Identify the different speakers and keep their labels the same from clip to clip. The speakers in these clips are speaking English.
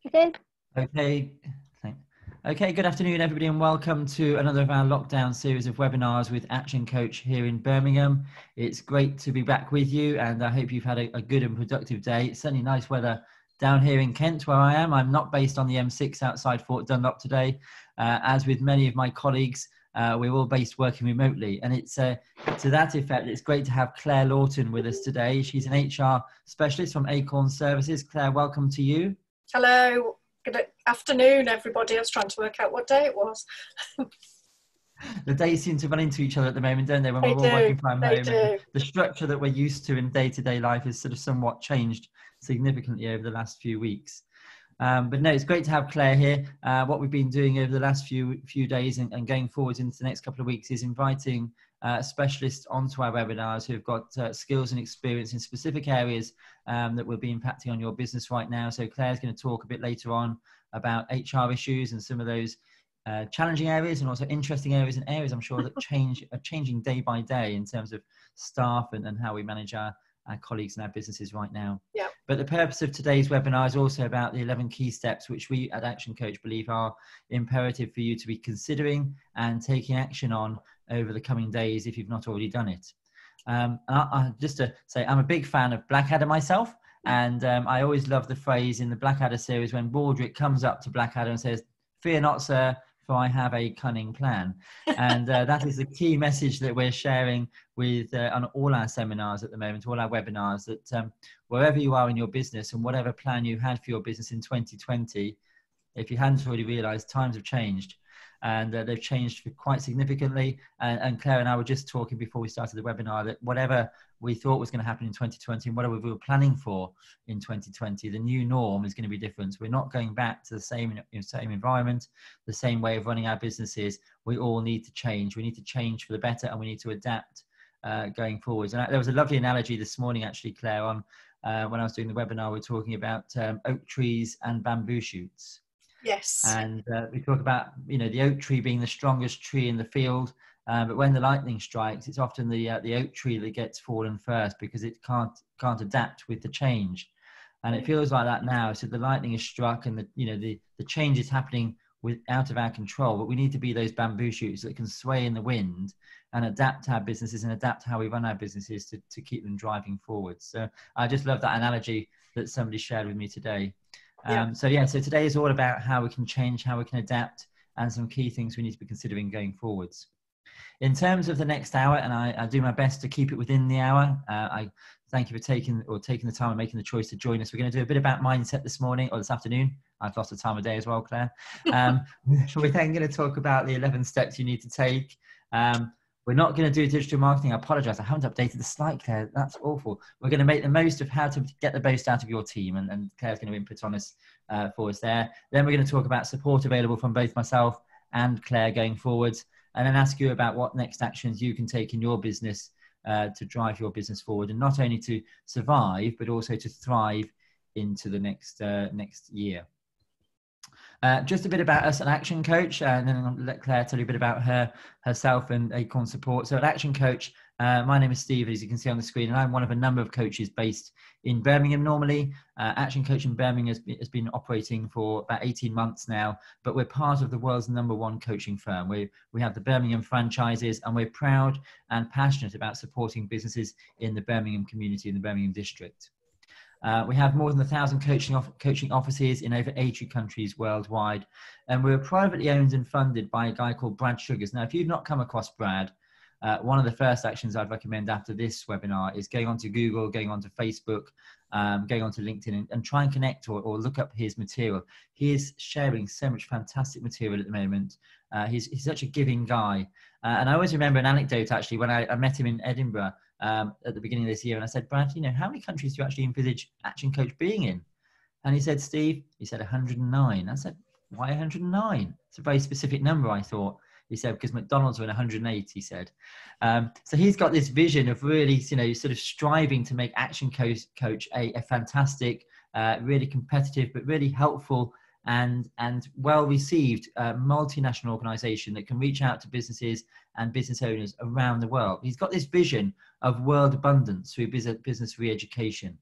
Speaker 1: Okay.
Speaker 2: Okay. thank- Okay, good afternoon, everybody, and welcome to another of our lockdown series of webinars with Action Coach here in Birmingham. It's great to be back with you, and I hope you've had a good and productive day. It's certainly nice weather down here in Kent, where I am. I'm not based on the M6 outside Fort Dunlop today. As with many of my colleagues, we're all based working remotely, and it's to that effect, it's great to have Claire Lawton with us today. She's an HR specialist from Acorn Services. Claire, welcome to you.
Speaker 3: Hello, good afternoon, everybody. I was trying to work out what day it was.
Speaker 2: The days seem to run into each other at the moment, don't they? When we're all working from home, and the structure that we're used to in day-to-day life has sort of somewhat changed significantly over the last few weeks. But no, it's great to have Claire here. What we've been doing over the last few days and going forward into the next couple of weeks is inviting specialists onto our webinars who've got skills and experience in specific areas that will be impacting on your business right now. So Claire's going to talk a bit later on about HR issues and some of those challenging areas and also interesting areas, and areas I'm sure that are changing day by day in terms of staff and how we manage our colleagues and our businesses right now.
Speaker 3: Yeah.
Speaker 2: But the purpose of today's webinar is also about the 11 key steps which we at Action Coach believe are imperative for you to be considering and taking action on over the coming days if you've not already done it. Just to say, I'm a big fan of Blackadder myself, and I always love the phrase in the Blackadder series when Baldric comes up to Blackadder and says, "Fear not, sir, for I have a cunning plan." And that is the key message that we're sharing with on all our seminars at the moment, all our webinars, that wherever you are in your business and whatever plan you had for your business in 2020, if you hadn't already realized, times have changed. And they've changed quite significantly. And Claire and I were just talking before we started the webinar that whatever we thought was going to happen in 2020 and whatever we were planning for in 2020, the new norm is going to be different. We're not going back to the same environment, the same way of running our businesses. We all need to change. We need to change for the better, and we need to adapt going forwards. And there was a lovely analogy this morning, actually, Claire, on when I was doing the webinar, we were talking about oak trees and bamboo shoots.
Speaker 3: Yes.
Speaker 2: And we talk about, the oak tree being the strongest tree in the field, but when the lightning strikes, it's often the oak tree that gets fallen first because it can't adapt with the change. And it feels like that now. So the lightning is struck, and the change is happening out of our control. But we need to be those bamboo shoots that can sway in the wind and adapt our businesses and adapt how we run our businesses to keep them driving forward. So I just love that analogy that somebody shared with me today. So today is all about how we can change, how we can adapt, and some key things we need to be considering going forwards. In terms of the next hour, and I do my best to keep it within the hour, I thank you for taking the time and making the choice to join us. We're going to do a bit about mindset this morning or this afternoon. I've lost the time of day as well, Claire. We're then going to talk about the 11 steps you need to take. We're not going to do digital marketing. I apologize. I haven't updated the slide, Claire. That's awful. We're going to make the most of how to get the most out of your team. And Claire's going to input on us for us there. Then we're going to talk about support available from both myself and Claire going forwards. And then ask you about what next actions you can take in your business to drive your business forward. And not only to survive, but also to thrive into the next year. Just a bit about us at Action Coach, and then I'll let Claire tell you a bit about herself and Acorn support. So at Action Coach, my name is Steve, as you can see on the screen, and I'm one of a number of coaches based in Birmingham normally. Action Coach in Birmingham has been operating for about 18 months now, but we're part of the world's #1 coaching firm. We have the Birmingham franchises, and we're proud and passionate about supporting businesses in the Birmingham community, in the Birmingham district. We have more than 1,000 coaching offices in over 80 countries worldwide. And we're privately owned and funded by a guy called Brad Sugars. Now, if you've not come across Brad, one of the first actions I'd recommend after this webinar is going onto Google, going onto Facebook, going onto LinkedIn, and try and connect or look up his material. He is sharing so much fantastic material at the moment. He's such a giving guy. And I always remember an anecdote, actually, when I met him in Edinburgh at the beginning of this year. And I said, Brad, how many countries do you actually envisage Action Coach being in? And he said, Steve, 109. I said, why 109? It's a very specific number, I thought. He said, because McDonald's are in 108, he said. So he's got this vision of really, sort of striving to make Action Coach a fantastic, really competitive, but really helpful and well-received multinational organization that can reach out to businesses and business owners around the world. He's got this vision of world abundance through business re-education.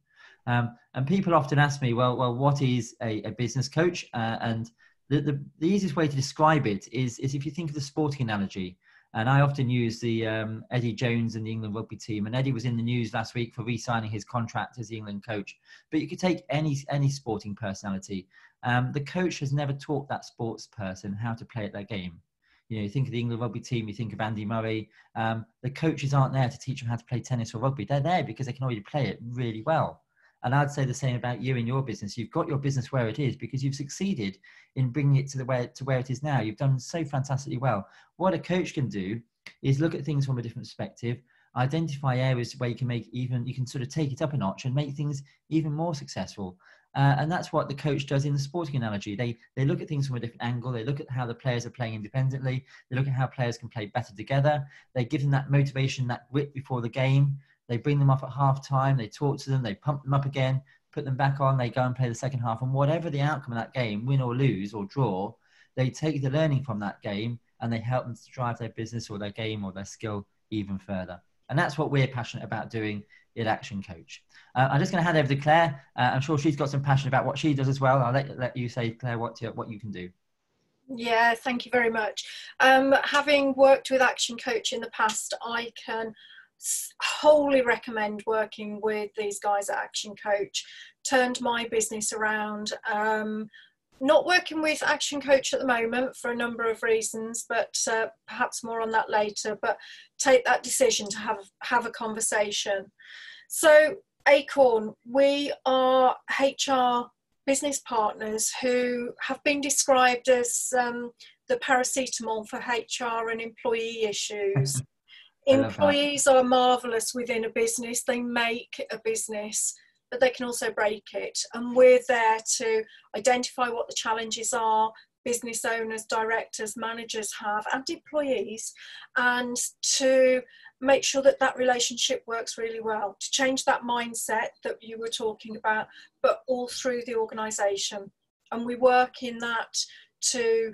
Speaker 2: And people often ask me, well, what is a business coach? And the easiest way to describe it is if you think of the sporting analogy. And I often use the Eddie Jones and the England rugby team. And Eddie was in the news last week for re-signing his contract as the England coach. But you could take any sporting personality. The coach has never taught that sports person how to play at their game. You think of the England rugby team, you think of Andy Murray. The coaches aren't there to teach them how to play tennis or rugby. They're there because they can already play it really well. And I'd say the same about you and your business. You've got your business where it is because you've succeeded in bringing it to where it is now. You've done so fantastically well. What a coach can do is look at things from a different perspective, identify areas where you can sort of take it up a notch and make things even more successful. And that's what the coach does in the sporting analogy. They look at things from a different angle. They look at how the players are playing independently. They look at how players can play better together. They give them that motivation, that grit before the game. They bring them off at half time. They talk to them. They pump them up again, put them back on. They go and play the second half. And whatever the outcome of that game, win or lose or draw, they take the learning from that game and they help them to drive their business or their game or their skill even further. And that's what we're passionate about doing at Action Coach. I'm just going to hand over to Claire. I'm sure she's got some passion about what she does as well. I'll let you say, Claire, what you can do.
Speaker 3: Yeah, thank you very much. Having worked with Action Coach in the past, I can wholly recommend working with these guys at Action Coach. Turned my business around. Not working with Action Coach at the moment for a number of reasons, but perhaps more on that later. But take that decision to have a conversation. So Acorn, we are HR business partners who have been described as the paracetamol for HR and employee issues. Employees are marvellous within a business. They make a business, but they can also break it. And we're there to identify what the challenges are, business owners, directors, managers have, and employees, and to make sure that that relationship works really well, to change that mindset that you were talking about, but all through the organisation. And we work in that to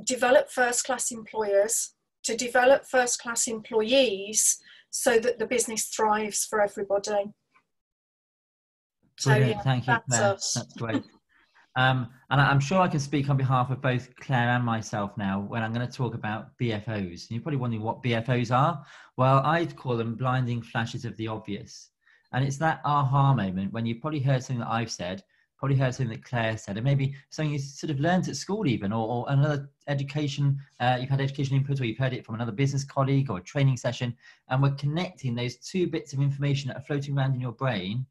Speaker 3: develop first-class employers, to develop first-class employees so that the business thrives for everybody.
Speaker 2: Brilliant. So, yeah, thank you, Claire. That's great. And I'm sure I can speak on behalf of both Claire and myself now when I'm going to talk about BFOs. And you're probably wondering what BFOs are. Well, I'd call them blinding flashes of the obvious. And it's that aha moment when you've probably heard something that I've said, probably heard something that Claire said, and maybe something you sort of learned at school even, or another education, you've had education input, or you've heard it from another business colleague or a training session, and we're connecting those two bits of information that are floating around in your brain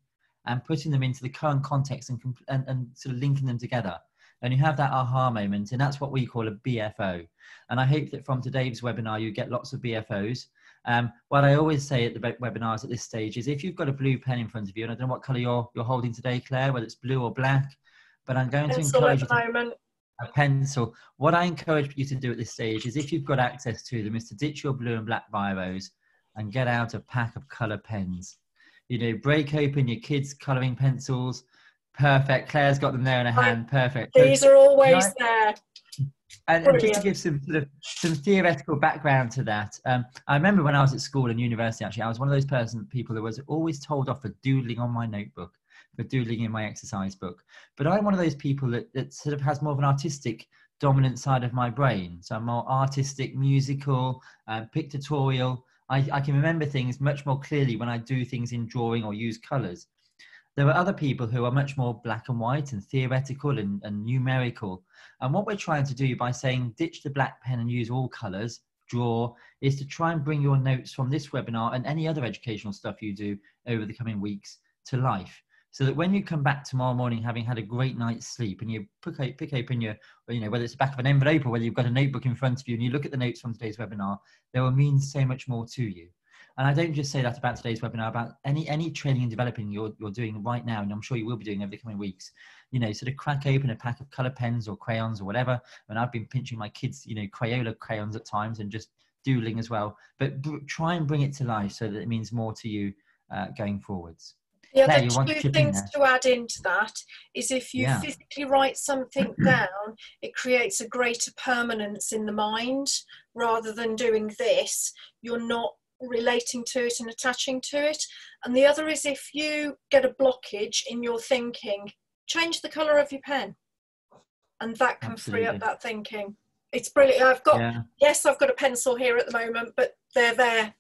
Speaker 2: and putting them into the current context and sort of linking them together. And you have that aha moment, and that's what we call a BFO. And I hope that from today's webinar, you get lots of BFOs. What I always say at the webinars at this stage is if you've got a blue pen in front of you, and I don't know what colour you're holding today, Claire, whether it's blue or black, but I'm going to encourage you to a pencil. What I encourage you to do at this stage is if you've got access to them is to ditch your blue and black biros and get out a pack of colour pens. Break open your kids' colouring pencils. Perfect. Claire's got them there in her hand. Perfect.
Speaker 3: These are always there.
Speaker 2: And just to give some theoretical background to that, I remember when I was at school and university, actually, I was one of those people that was always told off for doodling on my notebook, for doodling in my exercise book. But I'm one of those people that sort of has more of an artistic dominant side of my brain. So I'm more artistic, musical, pictorial. I can remember things much more clearly when I do things in drawing or use colours. There are other people who are much more black and white and theoretical and numerical. And what we're trying to do by saying ditch the black pen and use all colours, draw, is to try and bring your notes from this webinar and any other educational stuff you do over the coming weeks to life. So that when you come back tomorrow morning having had a great night's sleep and you pick open your, whether it's the back of an envelope or whether you've got a notebook in front of you and you look at the notes from today's webinar, they will mean so much more to you. And I don't just say that about today's webinar, about any training and developing you're doing right now, and I'm sure you will be doing over the coming weeks. Sort of crack open a pack of colour pens or crayons or whatever. And I've been pinching my kids, Crayola crayons at times and just doodling as well. But try and bring it to life so that it means more to you going forwards.
Speaker 3: Yeah, Claire, the two things to add into that is if you physically write something down, it creates a greater permanence in the mind. Rather than doing this, you're not relating to it and attaching to it. And the other is, if you get a blockage in your thinking, change the colour of your pen, and that can free up that thinking. It's brilliant. I've got a pencil here at the moment, but they're there.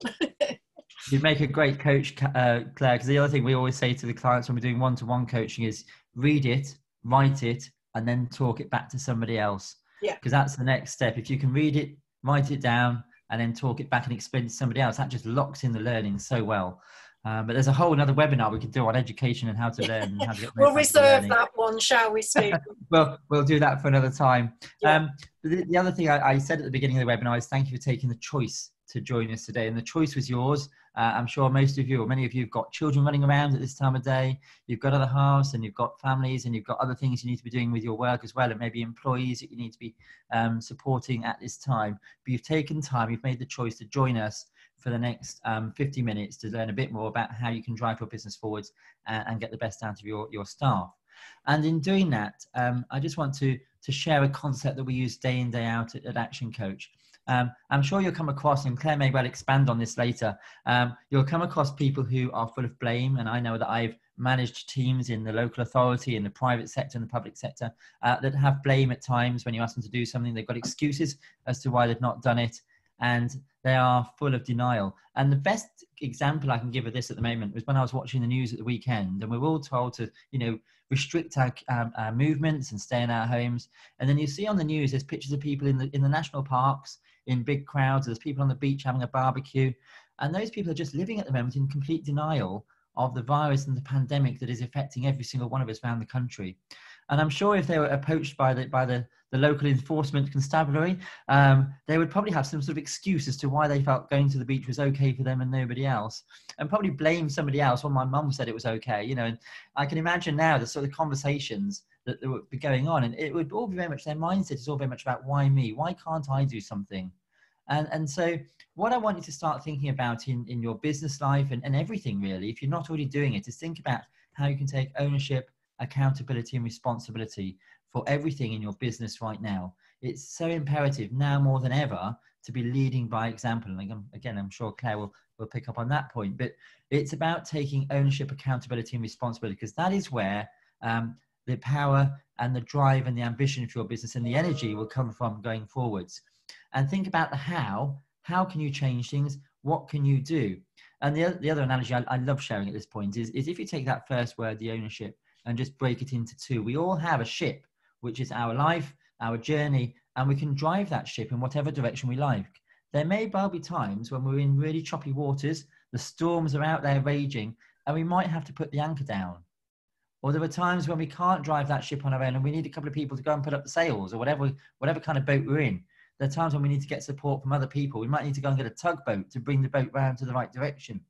Speaker 2: You make a great coach, Claire, because the other thing we always say to the clients when we're doing one-to-one coaching is read it, write it, and then talk it back to somebody else. Yeah. Because that's the next step. If you can read it, write it down, and then talk it back and explain it to somebody else, that just locks in the learning so well. But there's a whole another webinar we could do on education and how to learn and how to get.
Speaker 3: We'll reserve that one, shall we, Steve?
Speaker 2: Well, we'll do that for another time. Yeah. The other thing I said at the beginning of the webinar is thank you for taking the choice to join us today, and the choice was yours. I'm sure most of you, or many of you, have got children running around at this time of day. You've got other halves, and you've got families, and you've got other things you need to be doing with your work as well, and maybe employees that you need to be supporting at this time. But you've taken time, you've made the choice to join us for the next 50 minutes to learn a bit more about how you can drive your business forwards and get the best out of your staff. And in doing that, I just want to share a concept that we use day in, day out at Action Coach. I'm sure you'll come across, and Claire may well expand on this later, you'll come across people who are full of blame. And I know that I've managed teams in the local authority, in the private sector and the public sector that have blame at times. When you ask them to do something, they've got excuses as to why they've not done it, and they are full of denial. And the best example I can give of this at the moment was when I was watching the news at the weekend, and we were all told to, restrict our movements and stay in our homes. And then you see on the news, there's pictures of people in the national parks, in big crowds. There's people on the beach having a barbecue. And those people are just living at the moment in complete denial of the virus and the pandemic that is affecting every single one of us around the country. And I'm sure if they were approached by the local enforcement constabulary, they would probably have some sort of excuse as to why they felt going to the beach was okay for them and nobody else, and probably blame somebody else. Well, my mum said it was okay, and I can imagine now the sort of conversations that would be going on, and it would all be very much, their mindset is all very much about why me, why can't I do something? And so what I want you to start thinking about in your business life and everything really, if you're not already doing it, is think about how you can take ownership, accountability and responsibility for everything in your business right now. It's so imperative now more than ever to be leading by example. And again, I'm sure Claire will pick up on that point, but it's about taking ownership, accountability and responsibility, because that is where the power and the drive and the ambition for your business and the energy will come from going forwards. And think about the how can you change things? What can you do? And the other analogy I love sharing at this point is if you take that first word, the ownership, and just break it into two. We all have a ship, which is our life, our journey, and we can drive that ship in whatever direction we like. There may well be times when we're in really choppy waters, the storms are out there raging, and we might have to put the anchor down. Or there are times when we can't drive that ship on our own and we need a couple of people to go and put up the sails, or whatever kind of boat we're in. There are times when we need to get support from other people. We might need to go and get a tugboat to bring the boat round to the right direction.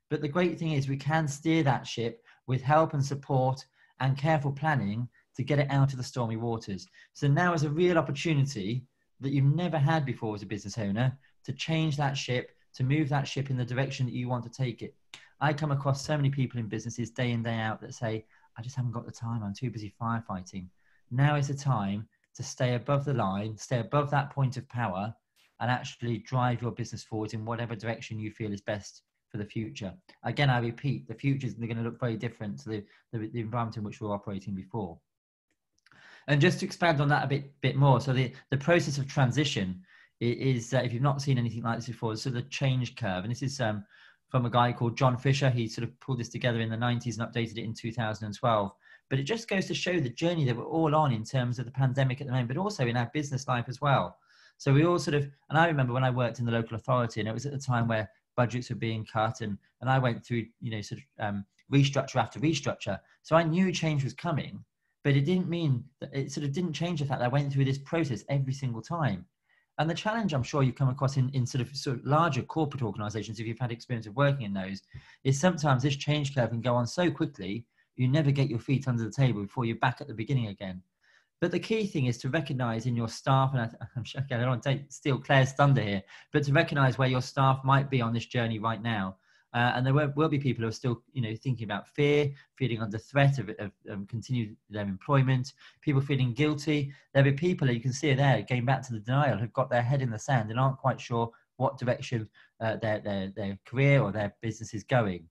Speaker 2: But the great thing is we can steer that ship with help and support and careful planning to get it out of the stormy waters. So now is a real opportunity that you've never had before as a business owner to change that ship, to move that ship in the direction that you want to take it. I come across so many people in businesses day in, day out that say, I just haven't got the time, I'm too busy firefighting. Now is the time to stay above the line, stay above that point of power, and actually drive your business forward in whatever direction you feel is best for the future. Again, I repeat, the future is going to look very different to the environment in which we were operating before. And just to expand on that a bit more, so the process of transition is, if you've not seen anything like this before, so the change curve, and this is from a guy called John Fisher. He sort of pulled this together in the 90s and updated it in 2012. But it just goes to show the journey that we're all on in terms of the pandemic at the moment, but also in our business life as well. So we all sort of, and I remember when I worked in the local authority, and it was at the time where budgets were being cut, and I went through, restructure after restructure. So I knew change was coming, but it didn't mean that it sort of didn't change the fact that I went through this process every single time. And the challenge I'm sure you've come across in sort of larger corporate organizations, if you've had experience of working in those, is sometimes this change curve can go on so quickly, you never get your feet under the table before you're back at the beginning again. But the key thing is to recognize in your staff, and I'm sure, again, I don't want to steal Claire's thunder here, but to recognize where your staff might be on this journey right now. And there will be people who are still, thinking about fear, feeling under threat of continue their employment, people feeling guilty. There'll be people that you can see there, going back to the denial, who've got their head in the sand and aren't quite sure what direction their career or their business is going.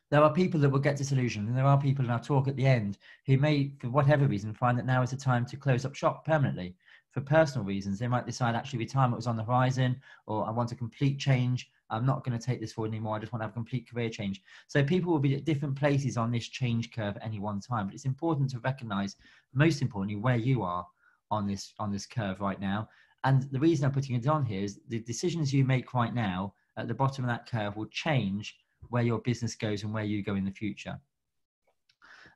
Speaker 2: There are people that will get disillusioned, and there are people in our talk at the end who may, for whatever reason, find that now is the time to close up shop permanently. For personal reasons, they might decide actually retirement was on the horizon, or I want a complete change. I'm not going to take this forward anymore. I just want to have a complete career change. So people will be at different places on this change curve at any one time. But it's important to recognize, most importantly, where you are on this curve right now. And the reason I'm putting it on here is the decisions you make right now at the bottom of that curve will change where your business goes and where you go in the future.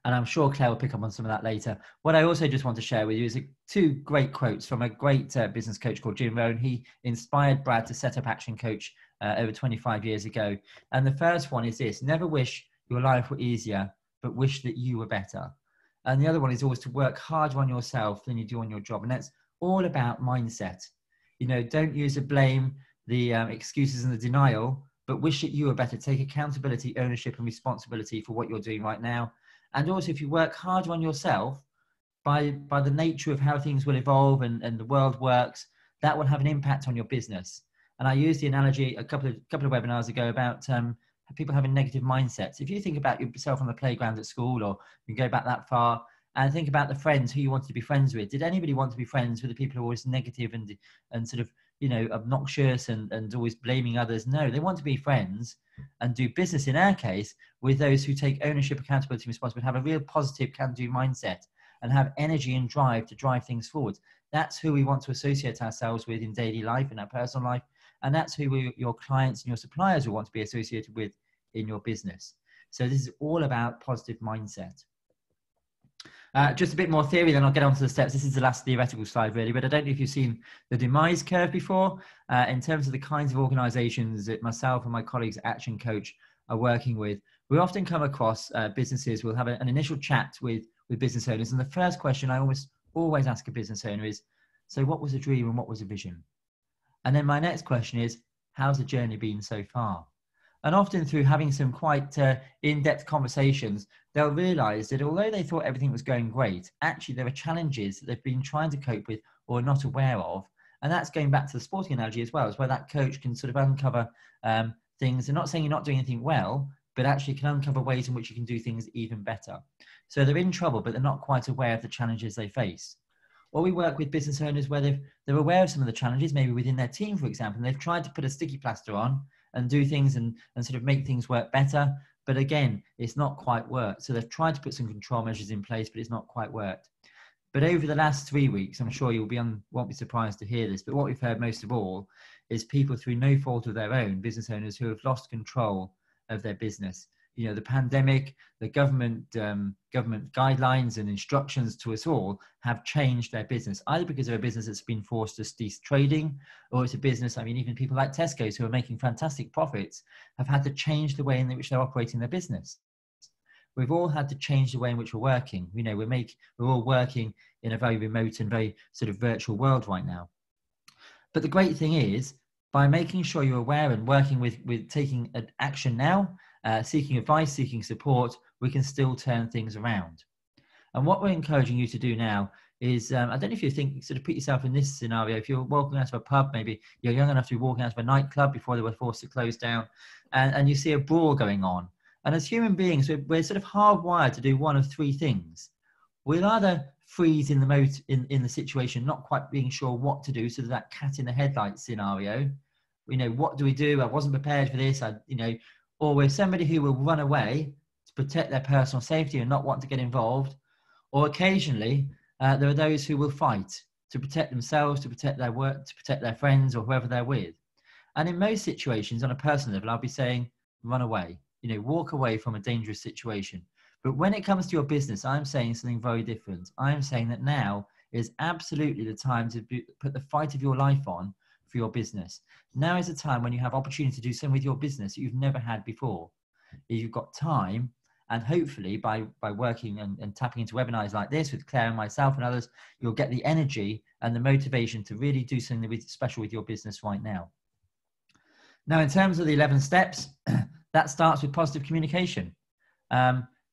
Speaker 2: And I'm sure Claire will pick up on some of that later. What I also just want to share with you is two great quotes from a great business coach called Jim Rohn. He inspired Brad to set up ActionCOACH over 25 years ago. And the first one is this: never wish your life were easier, but wish that you were better. And the other one is always to work harder on yourself than you do on your job. And that's all about mindset. You know, don't use the blame, the excuses and the denial, but wish that you were better. Take accountability, ownership and responsibility for what you're doing right now. And also, if you work harder on yourself, by the nature of how things will evolve and the world works, that will have an impact on your business. And I used the analogy a couple of webinars ago about people having negative mindsets. If you think about yourself on the playground at school, or you go back that far, and think about the friends who you wanted to be friends with. Did anybody want to be friends with the people who are always negative and sort of, you know, obnoxious and always blaming others? No, they want to be friends and do business, in our case, with those who take ownership, accountability, and responsibility, have a real positive can-do mindset and have energy and drive to drive things forward. That's who we want to associate ourselves with in daily life, in our personal life, and that's who your clients and your suppliers will want to be associated with in your business. So this is all about positive mindset. Just a bit more theory, then I'll get on to the steps. This is the last theoretical slide, really, but I don't know if you've seen the demise curve before. In terms of the kinds of organizations that myself and my colleagues at ActionCOACH are working with, we often come across businesses. We'll have an initial chat with business owners, and the first question I always ask a business owner is, so what was a dream and what was a vision? And then my next question is, how's the journey been so far? And often through having some quite in-depth conversations, they'll realize that although they thought everything was going great, actually there are challenges that they've been trying to cope with or are not aware of. And that's going back to the sporting analogy as well, is where that coach can sort of uncover things. They're not saying you're not doing anything well, but actually can uncover ways in which you can do things even better. So they're in trouble, but they're not quite aware of the challenges they face. Or we work with business owners where they're aware of some of the challenges, maybe within their team, for example, and they've tried to put a sticky plaster on and do things and sort of make things work better. But again, it's not quite worked. So they've tried to put some control measures in place, but it's not quite worked. But over the last 3 weeks, I'm sure won't be surprised to hear this, but what we've heard most of all is people through no fault of their own, business owners who have lost control of their business. You know, the pandemic, the government guidelines and instructions to us all have changed their business, either because of a business that's been forced to cease trading, or it's a business, I mean, even people like Tesco's who are making fantastic profits have had to change the way in which they're operating their business. We've all had to change the way in which we're working. You know, we're all working in a very remote and very sort of virtual world right now. But the great thing is, by making sure you're aware and working with taking action now, seeking advice, seeking support, we can still turn things around. And what we're encouraging you to do now is, I don't know if you think, sort of put yourself in this scenario, if you're walking out of a pub, maybe you're young enough to be walking out of a nightclub before they were forced to close down, and you see a brawl going on. And as human beings, we're sort of hardwired to do one of three things. We'll either freeze in the situation, not quite being sure what to do, sort of that cat in the headlights scenario. You know, what do we do? I wasn't prepared for this. Or we're somebody who will run away to protect their personal safety and not want to get involved. Or occasionally, there are those who will fight to protect themselves, to protect their work, to protect their friends or whoever they're with. And in most situations, on a personal level, I'll be saying, run away, walk away from a dangerous situation. But when it comes to your business, I'm saying something very different. I'm saying that now is absolutely the time to put the fight of your life on for your business. Now is the time when you have opportunity to do something with your business that you've never had before. You've got time, and hopefully by working and tapping into webinars like this with Claire and myself and others, you'll get the energy and the motivation to really do something special with your business right now. Now, in terms of the 11 steps, that starts with positive communication.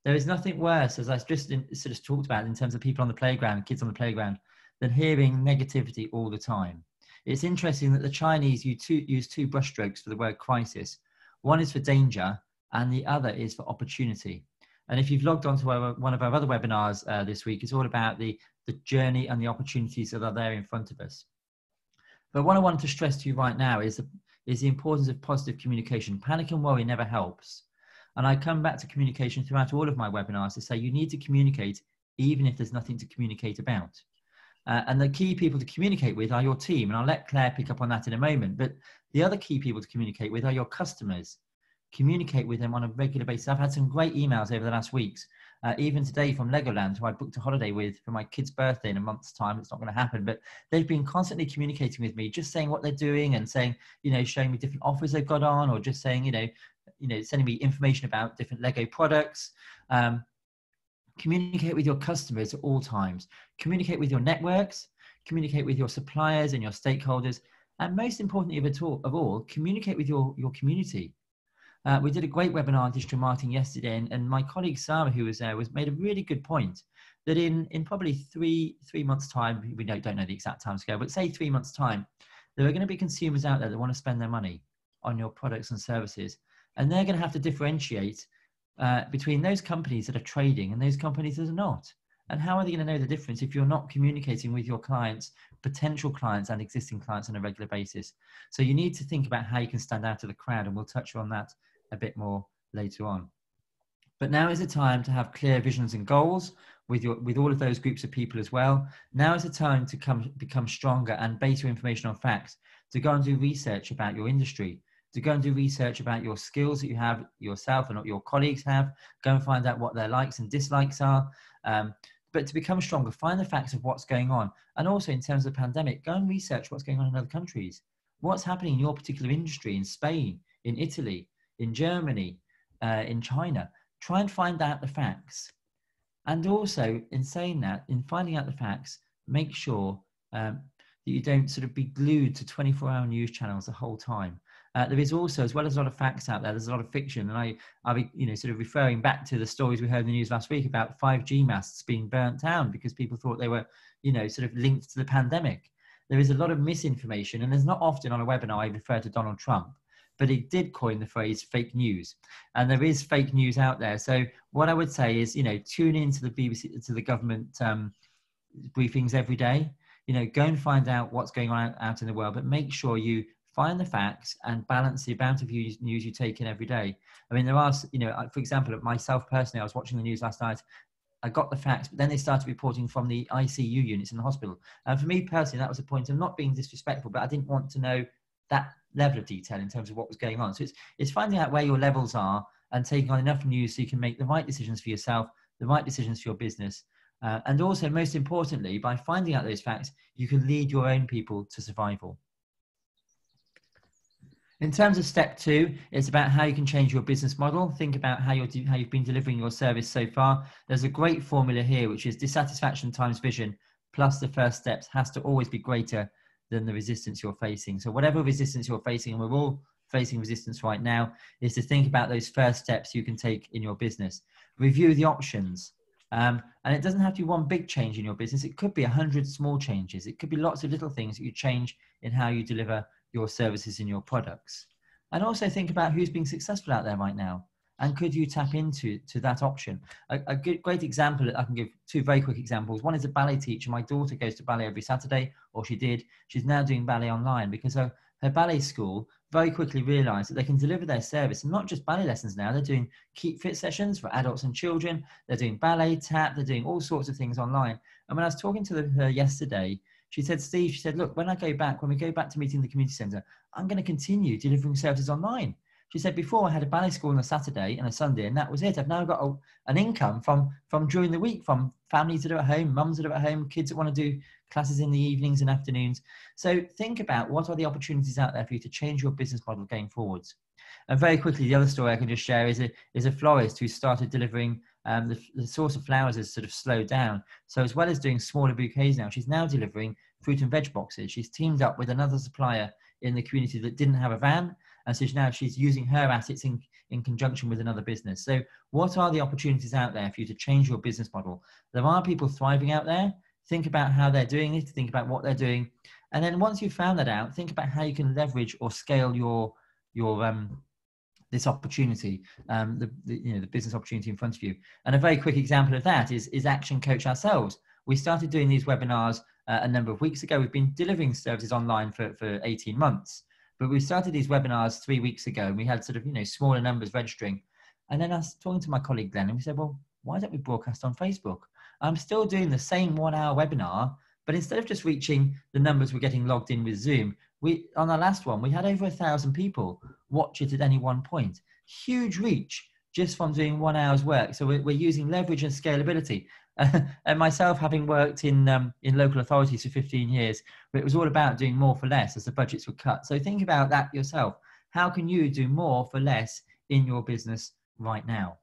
Speaker 2: There is nothing worse, as I just sort of talked about in terms of people on the playground, kids on the playground, than hearing negativity all the time. It's interesting that the Chinese use two brushstrokes for the word crisis. One is for danger and the other is for opportunity. And if you've logged on to one of our other webinars this week, it's all about the journey and the opportunities that are there in front of us. But what I want to stress to you right now is the importance of positive communication. Panic and worry never helps. And I come back to communication throughout all of my webinars to say you need to communicate even if there's nothing to communicate about. And the key people to communicate with are your team. And I'll let Claire pick up on that in a moment. But the other key people to communicate with are your customers. Communicate with them on a regular basis. I've had some great emails over the last weeks. Even today from Legoland, who I booked a holiday with for my kid's birthday in a month's time. It's not going to happen, but they've been constantly communicating with me, just saying what they're doing and saying, showing me different offers they've got on, or just saying, sending me information about different Lego products. Communicate with your customers at all times. Communicate with your networks, communicate with your suppliers and your stakeholders. And most importantly of all, communicate with your community. We did a great webinar on digital marketing yesterday, and my colleague Sarah, who was there, made a really good point that in probably three months' time, we don't know the exact time scale, but say 3 months' time, there are going to be consumers out there that want to spend their money on your products and services, and they're going to have to differentiate between those companies that are trading and those companies that are not. And how are they going to know the difference if you're not communicating with your clients, potential clients and existing clients on a regular basis? So you need to think about how you can stand out of the crowd, and we'll touch on that a bit more later on. But now is the time to have clear visions and goals with all of those groups of people as well. Now is the time to become stronger and base your information on facts, to go and do research about your industry, to go and do research about your skills that you have yourself and what your colleagues have. Go and find out what their likes and dislikes are. But to become stronger, find the facts of what's going on. And also in terms of the pandemic, go and research what's going on in other countries. What's happening in your particular industry, in Spain, in Italy, in Germany, in China. Try and find out the facts. And also in saying that, in finding out the facts, make sure that you don't sort of be glued to 24-hour news channels the whole time. There is also, as well as a lot of facts out there, there's a lot of fiction. And I'll be, sort of referring back to the stories we heard in the news last week about 5G masts being burnt down because people thought they were, sort of linked to the pandemic. There is a lot of misinformation, and there's not often on a webinar I refer to Donald Trump, but he did coin the phrase fake news, and there is fake news out there. So what I would say is, tune into the BBC, to the government briefings every day. Go and find out what's going on out in the world, but make sure you find the facts and balance the amount of news you take in every day. I mean, there are, for example, myself personally, I was watching the news last night. I got the facts, but then they started reporting from the ICU units in the hospital. And for me personally, that was a point of not being disrespectful, but I didn't want to know that level of detail in terms of what was going on. So it's finding out where your levels are and taking on enough news so you can make the right decisions for yourself, the right decisions for your business. And also, most importantly, by finding out those facts, you can lead your own people to survival. In terms of step 2, it's about how you can change your business model. Think about how you've been delivering your service so far. There's a great formula here, which is dissatisfaction times vision plus the first steps has to always be greater than the resistance you're facing. So whatever resistance you're facing, and we're all facing resistance right now, is to think about those first steps you can take in your business. Review the options. And it doesn't have to be one big change in your business. It could be 100 small changes. It could be lots of little things that you change in how you deliver your services and your products. And also think about who's being successful out there right now, and could you tap into that option. A great example, I can give 2 very quick examples. One is a ballet teacher. My daughter goes to ballet every Saturday, or she did. She's now doing ballet online because her ballet school very quickly realized that they can deliver their service, and not just ballet lessons now. They're doing keep fit sessions for adults and children. They're doing ballet, tap, they're doing all sorts of things online. And when I was talking to her yesterday, she said, Steve, she said, look, when we go back to meeting the community centre, I'm going to continue delivering services online. She said, before I had a ballet school on a Saturday and a Sunday, and that was it. I've now got an income from during the week, from families that are at home, mums that are at home, kids that want to do classes in the evenings and afternoons. So think about what are the opportunities out there for you to change your business model going forwards. And very quickly, the other story I can just share is a florist who started delivering the source of flowers has sort of slowed down. So as well as doing smaller bouquets now, she's now delivering fruit and veg boxes. She's teamed up with another supplier in the community that didn't have a van. And so now she's using her assets in conjunction with another business. So what are the opportunities out there for you to change your business model? There are people thriving out there. Think about how they're doing it. Think about what they're doing. And then once you've found that out, think about how you can leverage or scale your this opportunity, the business opportunity in front of you. And a very quick example of that is ActionCOACH ourselves. We started doing these webinars a number of weeks ago. We've been delivering services online for 18 months, but we started these webinars 3 weeks ago, and we had sort of, smaller numbers registering. And then I was talking to my colleague Glenn, and we said, well, why don't we broadcast on Facebook? I'm still doing the same 1 hour webinar, but instead of just reaching the numbers we're getting logged in with Zoom, on our last one, we had over 1,000 people watch it at any one point. Huge reach just from doing 1 hour's work. So we're using leverage and scalability. And myself, having worked in local authorities for 15 years, it was all about doing more for less as the budgets were cut. So think about that yourself. How can you do more for less in your business right now?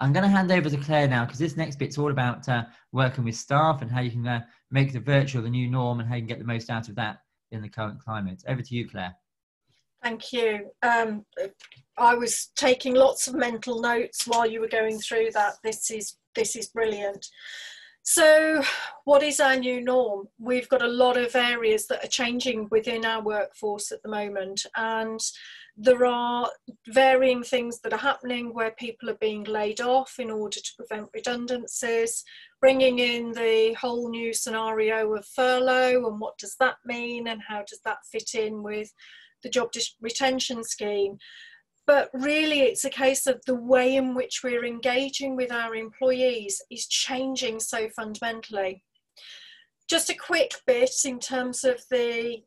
Speaker 2: I'm going to hand over to Claire now, because this next bit's all about working with staff and how you can make the virtual the new norm and how you can get the most out of that in the current climate. Over to you, Claire.
Speaker 3: Thank you. I was taking lots of mental notes while you were going through that. This is brilliant. So what is our new norm? We've got a lot of areas that are changing within our workforce at the moment, and there are varying things that are happening where people are being laid off in order to prevent redundancies, bringing in the whole new scenario of furlough, and what does that mean and how does that fit in with the job retention scheme. But really, it's a case of the way in which we're engaging with our employees is changing so fundamentally. Just a quick bit in terms of the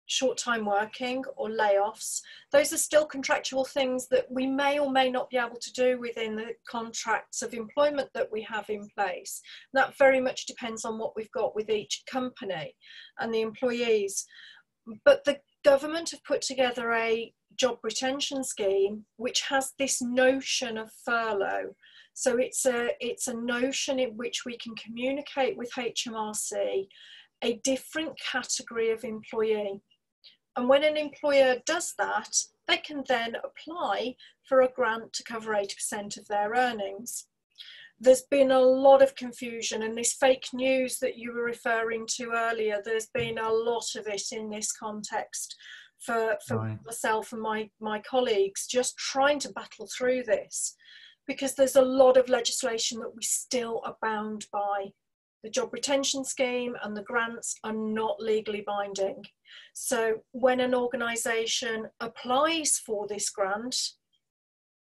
Speaker 3: short-time working or layoffs. Those are still contractual things that we may or may not be able to do within the contracts of employment that we have in place. That very much depends on what we've got with each company and the employees. But the government have put together a job retention scheme which has this notion of furlough. So it's a notion in which we can communicate with HMRC a different category of employee. And when an employer does that, they can then apply for a grant to cover 80% of their earnings. There's been a lot of confusion, and this fake news that you were referring to earlier, there's been a lot of it in this context for right. Myself and my colleagues just trying to battle through this, because there's a lot of legislation that we still are bound by. The job retention scheme and the grants are not legally binding. So when an organisation applies for this grant,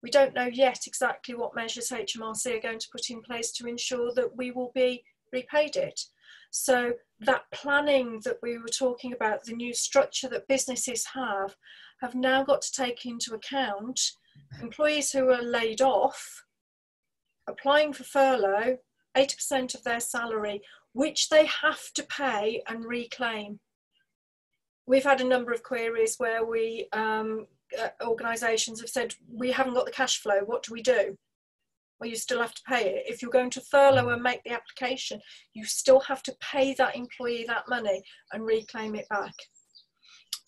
Speaker 3: we don't know yet exactly what measures HMRC are going to put in place to ensure that we will be repaid it. So that planning that we were talking about, the new structure that businesses have now got to take into account employees who are laid off, applying for furlough, 80% of their salary, which they have to pay and reclaim. We've had a number of queries where organisations have said, we haven't got the cash flow, what do we do? Well, you still have to pay it. If you're going to furlough and make the application, you still have to pay that employee that money and reclaim it back.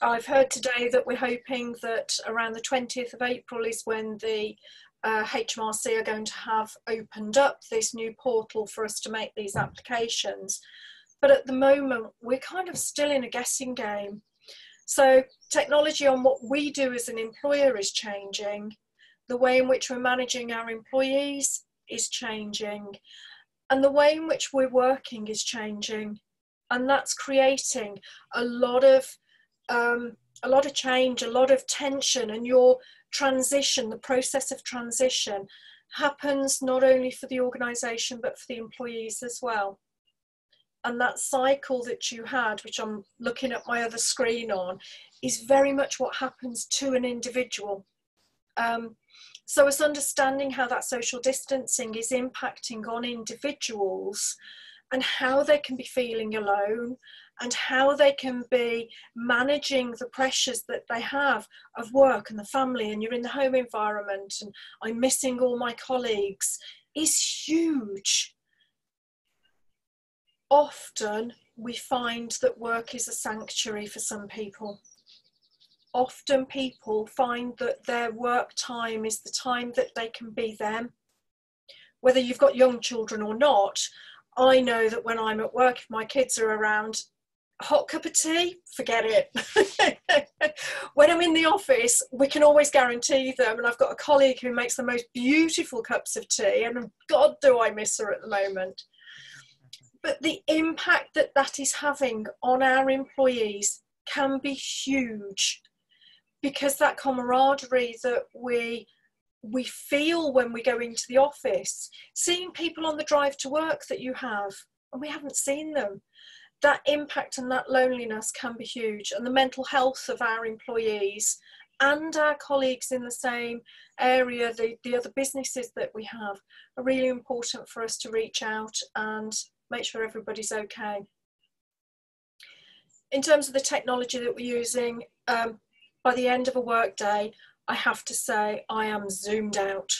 Speaker 3: I've heard today that we're hoping that around the 20th of April is when the HMRC are going to have opened up this new portal for us to make these applications. But at the moment, we're kind of still in a guessing game. So technology on what we do as an employer is changing. The way in which we're managing our employees is changing. And the way in which we're working is changing. And that's creating a lot of change, a lot of tension, and your transition, the process of transition, happens not only for the organisation but for the employees as well. And that cycle that you had, which I'm looking at my other screen on, is very much what happens to an individual. So it's understanding how that social distancing is impacting on individuals and how they can be feeling alone and how they can be managing the pressures that they have of work and the family, and you're in the home environment and I'm missing all my colleagues, is huge. Often we find that work is a sanctuary for some people. Often people find that their work time is the time that they can be them. Whether you've got young children or not, I know that when I'm at work, if my kids are around, hot cup of tea, forget it. When I'm in the office, we can always guarantee them, and I've got a colleague who makes the most beautiful cups of tea, and God, do I miss her at the moment. But the impact that that is having on our employees can be huge, because that camaraderie that we feel when we go into the office, seeing people on the drive to work that you have, and we haven't seen them, that impact and that loneliness can be huge. And the mental health of our employees and our colleagues in the same area, the other businesses that we have, are really important for us to reach out and make sure everybody's okay. In terms of the technology that we're using, by the end of a work day, I have to say I am zoomed out.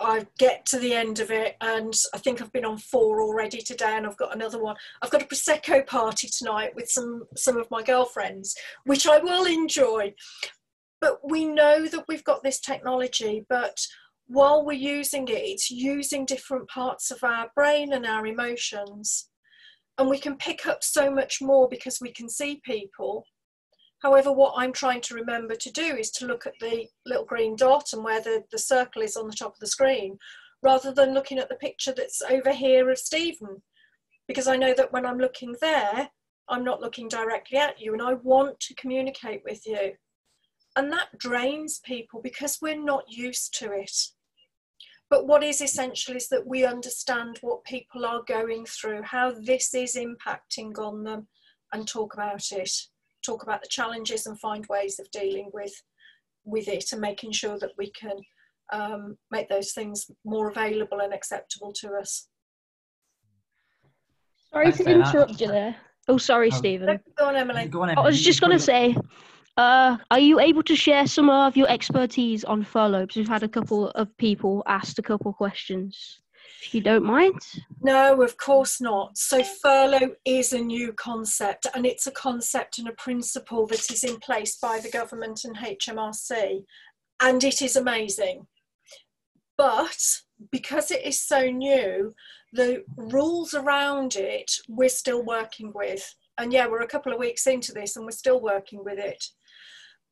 Speaker 3: I get to the end of it, and I think I've been on 4 already today, and I've got another one. I've got a Prosecco party tonight with some of my girlfriends, which I will enjoy. But we know that we've got this technology, but while we're using it, it's using different parts of our brain and our emotions. And we can pick up so much more because we can see people. However, what I'm trying to remember to do is to look at the little green dot and where the circle is on the top of the screen, rather than looking at the picture that's over here of Stephen. Because I know that when I'm looking there, I'm not looking directly at you, and I want to communicate with you. And that drains people because we're not used to it. But what is essential is that we understand what people are going through, how this is impacting on them, and talk about it. Talk about the challenges and find ways of dealing with it, and making sure that we can make those things more available and acceptable to us.
Speaker 1: Sorry to interrupt you there. Oh, sorry, Stephen.
Speaker 3: Go on, Emily.
Speaker 2: Go on, Emily.
Speaker 1: I was just going to say, are you able to share some of your expertise on furlough? Because we've had a couple of people asked a couple questions. If you don't mind.
Speaker 3: No, of course not. So furlough is a new concept, and it's a concept and a principle that is in place by the government and HMRC, and it is amazing. But because it is so new, the rules around it we're still working with. And yeah, we're a couple of weeks into this and we're still working with it.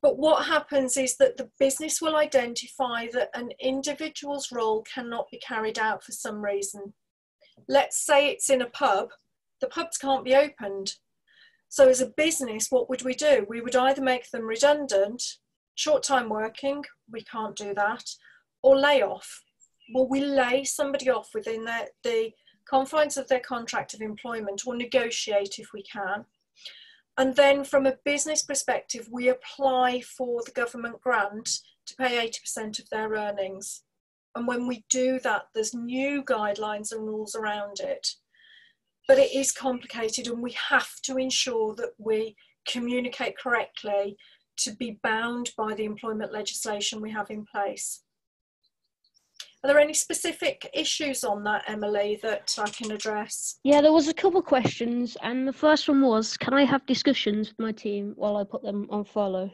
Speaker 3: But what happens is that the business will identify that an individual's role cannot be carried out for some reason. Let's say it's in a pub, the pubs can't be opened. So as a business, what would we do? We would either make them redundant, short-time working, we can't do that, or lay off. Well, we lay somebody off within the confines of their contract of employment, or negotiate if we can. And then from a business perspective, we apply for the government grant to pay 80% of their earnings. And when we do that, there's new guidelines and rules around it. But it is complicated, and we have to ensure that we communicate correctly to be bound by the employment legislation we have in place. Are there any specific issues on that, Emily, that I can address?
Speaker 1: Yeah, there was a couple of questions, and the first one was, can I have discussions with my team while I put them on furlough?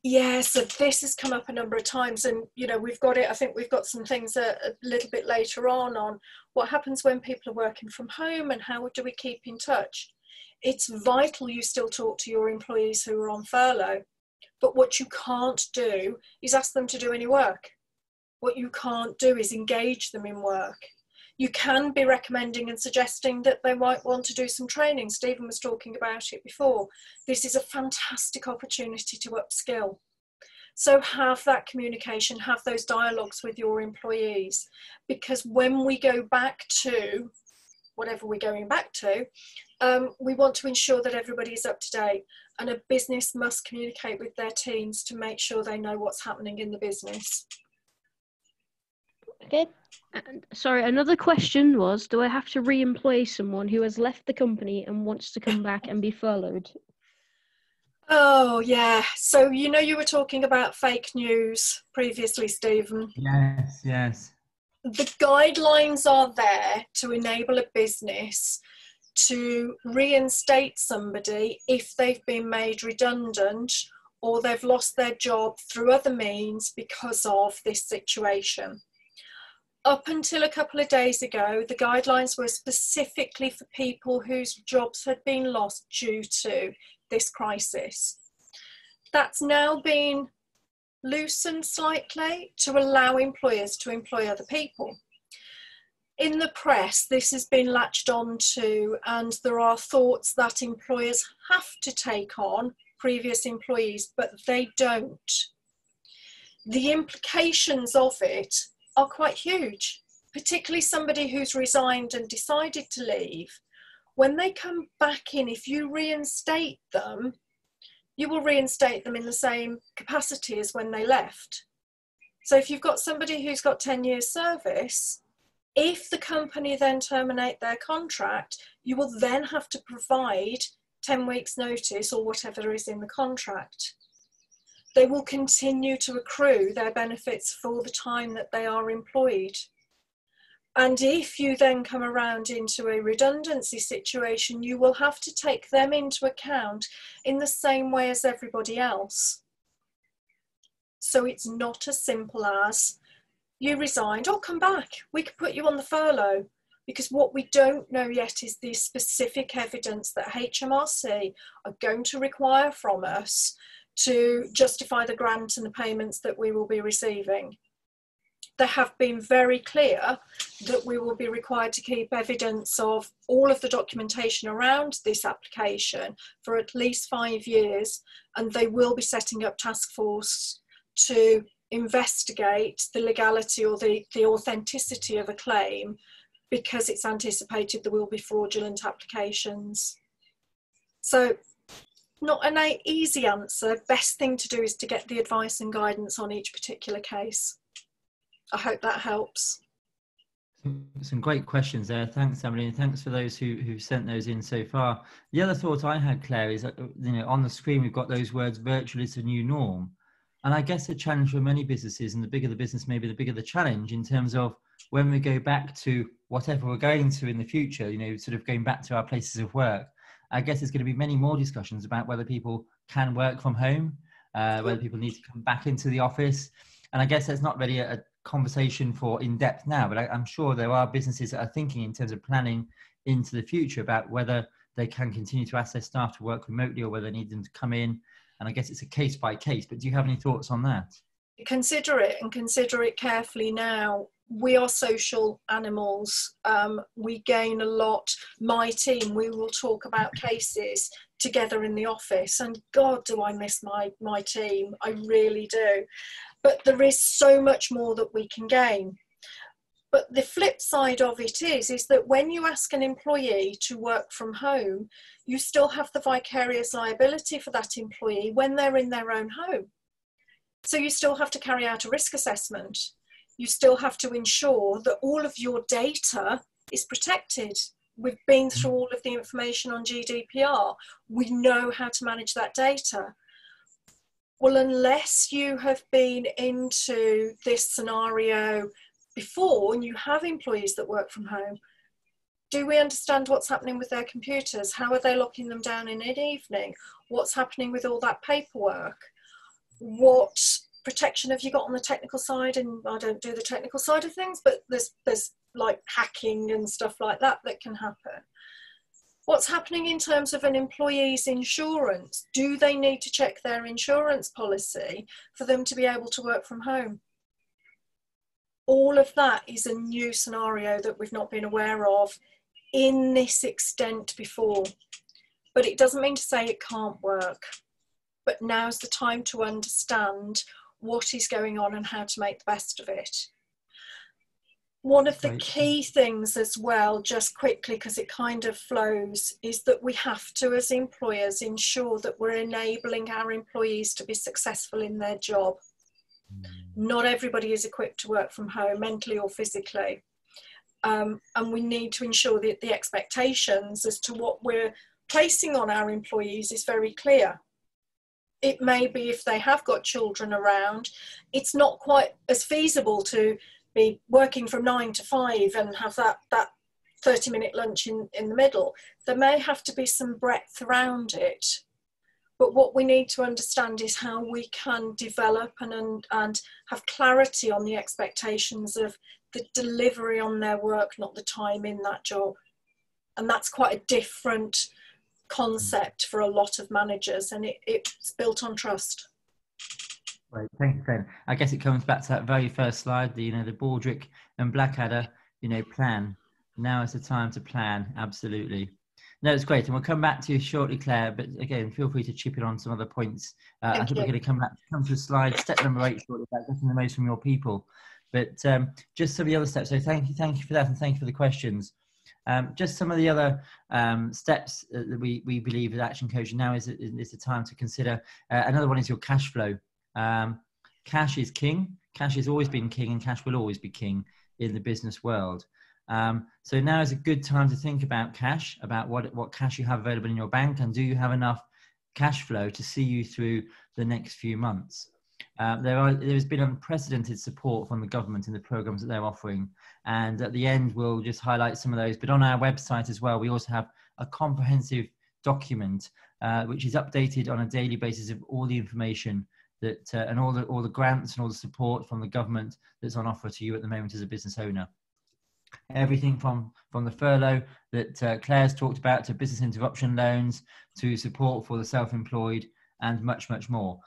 Speaker 3: Yeah, so this has come up a number of times, and you know, we've got it. I think we've got some things a little bit later on what happens when people are working from home and how do we keep in touch. It's vital you still talk to your employees who are on furlough, but what you can't do is ask them to do any work. What you can't do is engage them in work. You can be recommending and suggesting that they might want to do some training. Stephen was talking about it before. This is a fantastic opportunity to upskill. So have that communication, have those dialogues with your employees, because when we go back to whatever we're going back to, we want to ensure that everybody is up to date, and a business must communicate with their teams to make sure they know what's happening in the business.
Speaker 1: Okay. And sorry, another question was, do I have to re-employ someone who has left the company and wants to come back and be furloughed?
Speaker 3: Oh, yeah. So, you know, you were talking about fake news previously, Stephen.
Speaker 2: Yes, yes.
Speaker 3: The guidelines are there to enable a business to reinstate somebody if they've been made redundant or they've lost their job through other means because of this situation. Up until a couple of days ago, the guidelines were specifically for people whose jobs had been lost due to this crisis. That's now been loosened slightly to allow employers to employ other people. In the press, this has been latched on to, and there are thoughts that employers have to take on previous employees, but they don't. The implications of it are quite huge, particularly somebody who's resigned and decided to leave. When they come back in, if you reinstate them, you will reinstate them in the same capacity as when they left. So if you've got somebody who's got 10 years service, if the company then terminate their contract, you will then have to provide 10 weeks notice or whatever is in the contract. They will continue to accrue their benefits for the time that they are employed. And if you then come around into a redundancy situation, you will have to take them into account in the same way as everybody else. So it's not as simple as you resigned, oh, come back, we could put you on the furlough. Because what we don't know yet is the specific evidence that HMRC are going to require from us to justify the grant and the payments that we will be receiving. They have been very clear that we will be required to keep evidence of all of the documentation around this application for at least 5 years, and they will be setting up task force to investigate the legality or the authenticity of a claim, because it's anticipated there will be fraudulent applications. So not an easy answer. Best thing to do is to get the advice and guidance on each particular case. I hope that helps.
Speaker 2: Some great questions there. Thanks, Emily, and thanks for those who sent those in so far. The other thought I had, Claire, is that, on the screen we've got those words, virtual is the new norm. And I guess the challenge for many businesses, and the bigger the business, maybe the bigger the challenge in terms of when we go back to whatever we're going to in the future, sort of going back to our places of work. I guess there's going to be many more discussions about whether people can work from home, whether people need to come back into the office. And I guess that's not really a conversation for in depth now, but I'm sure there are businesses that are thinking in terms of planning into the future about whether they can continue to ask their staff to work remotely or whether they need them to come in. And I guess it's a case by case, but do you have any thoughts on that?
Speaker 3: Consider it, and consider it carefully now. We are social animals. We gain a lot. My team, we will talk about cases together in the office, and God, do I miss my team. I really do. But there is so much more that we can gain. But the flip side of it is that when you ask an employee to work from home, you still have the vicarious liability for that employee when they're in their own home. So you still have to carry out a risk assessment. You still have to ensure that all of your data is protected. We've been through all of the information on GDPR. We know how to manage that data. Well, unless you have been into this scenario before and you have employees that work from home, do we understand what's happening with their computers? How are they locking them down in an evening? What's happening with all that paperwork? What protection have you got on the technical side? And I don't do the technical side of things, but there's like hacking and stuff like that can happen. What's happening in terms of an employee's insurance? Do they need to check their insurance policy for them to be able to work from home? All of that is a new scenario that we've not been aware of in this extent before. But it doesn't mean to say it can't work. But now's the time to understand what is going on and how to make the best of it. One of the key things as well, just quickly, because it kind of flows, is that we have to, as employers, ensure that we're enabling our employees to be successful in their job. Not everybody is equipped to work from home, mentally or physically. And we need to ensure that the expectations as to what we're placing on our employees is very clear. It may be if they have got children around, it's not quite as feasible to be working from 9 to 5 and have that 30-minute lunch in the middle. There may have to be some breadth around it. But what we need to understand is how we can develop and have clarity on the expectations of the delivery on their work, not the time in that job. And that's quite a different concept for a lot of managers, and it's built on trust.
Speaker 2: Right, thank you, Ken. I guess it comes back to that very first slide, the Baldrick and Blackadder, plan. Now is the time to plan. Absolutely. No, it's great. And we'll come back to you shortly, Claire, but again, feel free to chip in on some other points. I think we're going to come to a slide, step number 8, shortly, about getting the most from your people. But just some of the other steps. So thank you for that, and thank you for the questions. Just some of the other steps that we believe at ActionCOACH now is the time to consider. Another one is your cash flow. Cash is king. Cash has always been king, and cash will always be king in the business world. So now is a good time to think about cash, about what cash you have available in your bank, and do you have enough cash flow to see you through the next few months. There has been unprecedented support from the government in the programs that they're offering, and at the end we'll just highlight some of those. But on our website as well, we also have a comprehensive document which is updated on a daily basis of all the information that and all the grants and all the support from the government that's on offer to you at the moment as a business owner. Everything from the furlough that Claire's talked about, to business interruption loans, to support for the self-employed, and much more.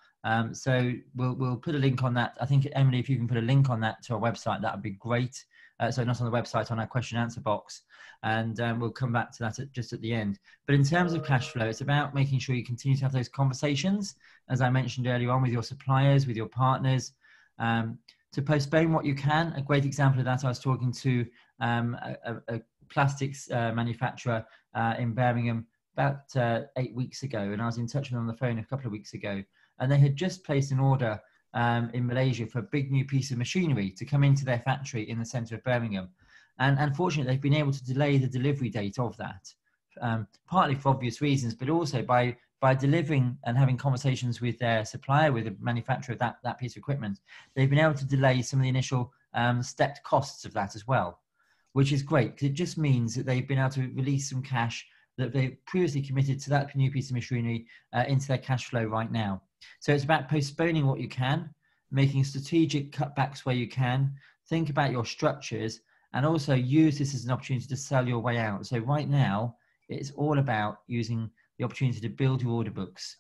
Speaker 2: So we'll put a link on that. I think, Emily, if you can put a link on that to our website, that would be great. So not on the website, on our question and answer box, and we'll come back to that just at the end. But in terms of cash flow, it's about making sure you continue to have those conversations, as I mentioned earlier on, with your suppliers, with your partners, to postpone what you can. A great example of that, I was talking to a plastics manufacturer in Birmingham about 8 weeks ago, and I was in touch with them on the phone a couple of weeks ago, and they had just placed an order in Malaysia for a big new piece of machinery to come into their factory in the centre of Birmingham. And unfortunately, they've been able to delay the delivery date of that, partly for obvious reasons, but also by delivering and having conversations with their supplier, with the manufacturer of that piece of equipment. They've been able to delay some of the initial stepped costs of that as well, which is great, because it just means that they've been able to release some cash that they've previously committed to that new piece of machinery into their cash flow right now. So it's about postponing what you can, making strategic cutbacks where you can, think about your structures, and also use this as an opportunity to sell your way out. So right now, it's all about using the opportunity to build your order books.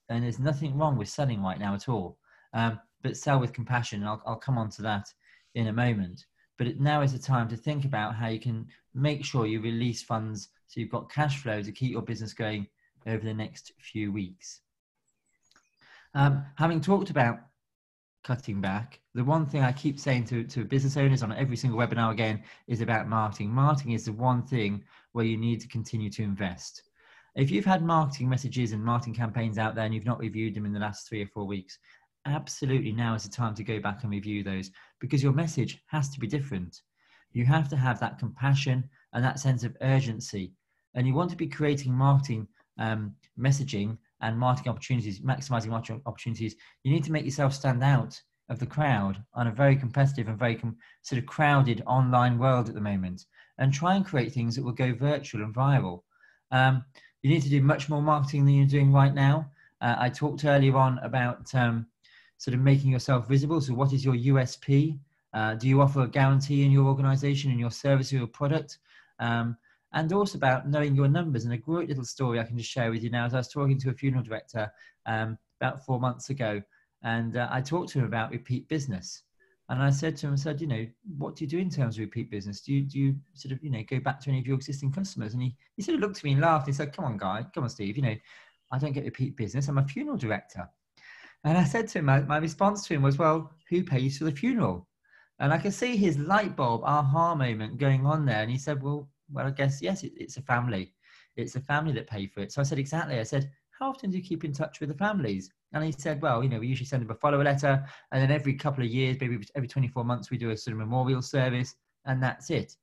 Speaker 2: And there's nothing wrong with selling right now at all, but sell with compassion. And I'll come on to that in a moment. But now is the time to think about how you can make sure you release funds so you've got cash flow to keep your business going over the next few weeks. Having talked about cutting back, the one thing I keep saying to business owners on every single webinar again is about marketing. Marketing is the one thing where you need to continue to invest. If you've had marketing messages and marketing campaigns out there and you've not reviewed them in the last 3 or 4 weeks, absolutely now is the time to go back and review those, because your message has to be different. You have to have that compassion and that sense of urgency, and you want to be creating marketing messaging and marketing opportunities, maximizing marketing opportunities. You need to make yourself stand out of the crowd on a very competitive and very sort of crowded online world at the moment, and try and create things that will go virtual and viral. You need to do much more marketing than you're doing right now. I talked earlier on about sort of making yourself visible. So what is your USP? Do you offer a guarantee in your organization, in your service or your product? And also about knowing your numbers. And a great little story I can just share with you now is I was talking to a funeral director about 4 months ago, and I talked to him about repeat business. And I said to him, what do you do in terms of repeat business? Do you sort of, go back to any of your existing customers? And he sort of looked at me and laughed. He said, come on, Steve, I don't get repeat business. I'm a funeral director. And I said to him, my response to him was, well, who pays for the funeral? And I could see his light bulb aha moment going on there. And he said, well, I guess, yes, it's a family. It's a family that pay for it. So I said, exactly. I said, how often do you keep in touch with the families? And he said, well, we usually send them a follow letter. And then every couple of years, maybe every 24 months, we do a sort of memorial service, and that's it.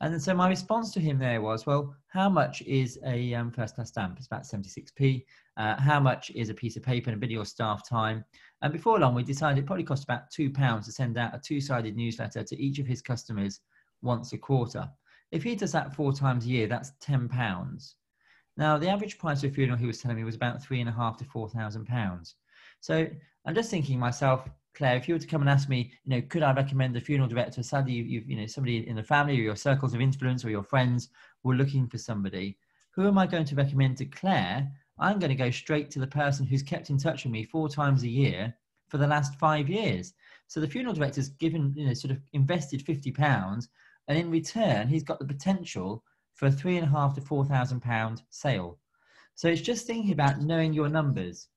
Speaker 2: And then so my response to him there was, well, how much is a first-class stamp? It's about 76p. How much is a piece of paper and a bit of your staff time? And before long, we decided it probably cost about £2 to send out a 2-sided newsletter to each of his customers once a quarter. If he does that 4 times a year, that's £10. Now, the average price of a funeral, he was telling me, was about £3,500 to £4,000. So I'm just thinking myself, Claire, if you were to come and ask me, could I recommend a funeral director? Sadly, you've somebody in the family or your circles of influence or your friends were looking for somebody. Who am I going to recommend to Claire? I'm going to go straight to the person who's kept in touch with me 4 times a year for the last 5 years. So the funeral director's given, sort of invested £50, and in return, he's got the potential for a £3,500 to £4,000 sale. So it's just thinking about knowing your numbers.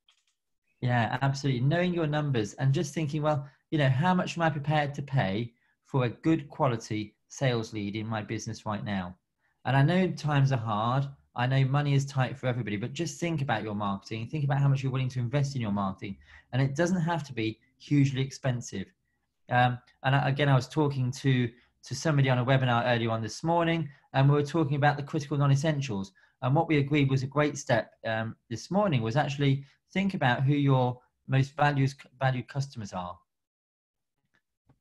Speaker 2: Yeah, absolutely. Knowing your numbers and just thinking, well, how much am I prepared to pay for a good quality sales lead in my business right now? And I know times are hard. I know money is tight for everybody, but just think about your marketing. Think about how much you're willing to invest in your marketing. And it doesn't have to be hugely expensive. Again, I was talking to somebody on a webinar earlier on this morning, and we were talking about the critical non-essentials. And what we agreed was a great step this morning was actually think about who your most valued customers are.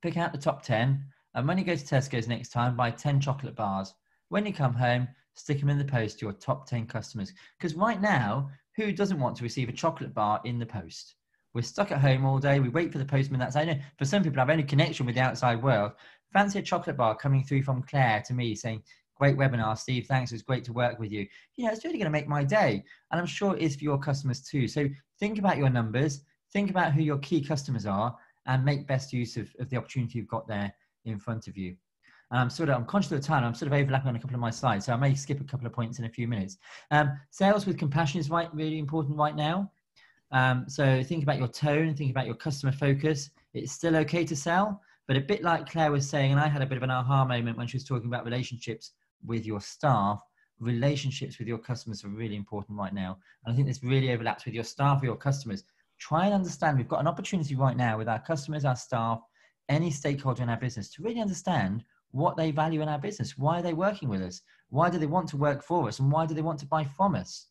Speaker 2: Pick out the top 10, and when you go to Tesco's next time, buy 10 chocolate bars. When you come home, stick them in the post to your top 10 customers. Because right now, who doesn't want to receive a chocolate bar in the post? We're stuck at home all day. We wait for the postman. I know for some people, I've only connection with the outside world. Fancy a chocolate bar coming through from Claire to me saying, great webinar, Steve. Thanks. It was great to work with you. It's really going to make my day. And I'm sure it is for your customers too. So think about your numbers, think about who your key customers are, and make best use of the opportunity you've got there in front of you. And I'm conscious of the time. I'm sort of overlapping on a couple of my slides, so I may skip a couple of points in a few minutes. Sales with compassion is really important right now. So think about your tone, think about your customer focus. It's still okay to sell, but a bit like Claire was saying, and I had a bit of an aha moment when she was talking about relationships with your staff, relationships with your customers are really important right now. And I think this really overlaps with your staff or your customers. Try and understand, we've got an opportunity right now with our customers, our staff, any stakeholder in our business to really understand what they value in our business. Why are they working with us? Why do they want to work for us? And why do they want to buy from us?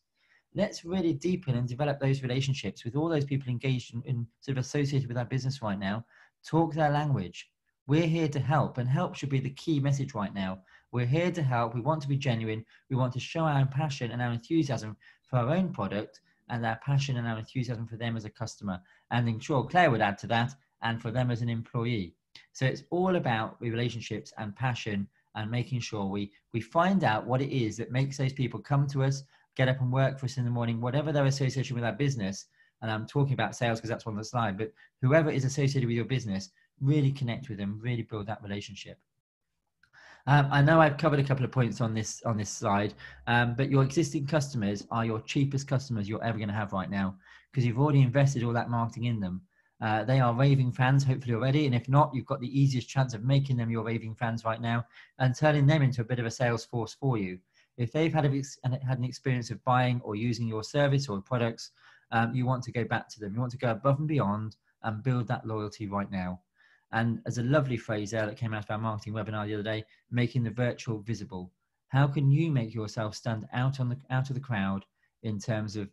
Speaker 2: Let's really deepen and develop those relationships with all those people engaged in sort of associated with our business right now. Talk their language. We're here to help, and help should be the key message right now. We're here to help. We want to be genuine. We want to show our passion and our enthusiasm for our own product and our passion and our enthusiasm for them as a customer. And I'm sure Claire would add to that, and for them as an employee. So it's all about relationships and passion and making sure we find out what it is that makes those people come to us, get up and work for us in the morning, whatever their association with our business. And I'm talking about sales because that's on the slide, but whoever is associated with your business, really connect with them, really build that relationship. I know I've covered a couple of points on this slide, but your existing customers are your cheapest customers you're ever going to have right now, because you've already invested all that marketing in them. They are raving fans, hopefully already. And if not, you've got the easiest chance of making them your raving fans right now and turning them into a bit of a sales force for you. If they've had an experience of buying or using your service or products, you want to go back to them. You want to go above and beyond and build that loyalty right now. And as a lovely phrase there that came out of our marketing webinar the other day, making the virtual visible. How can you make yourself stand out of the crowd in terms of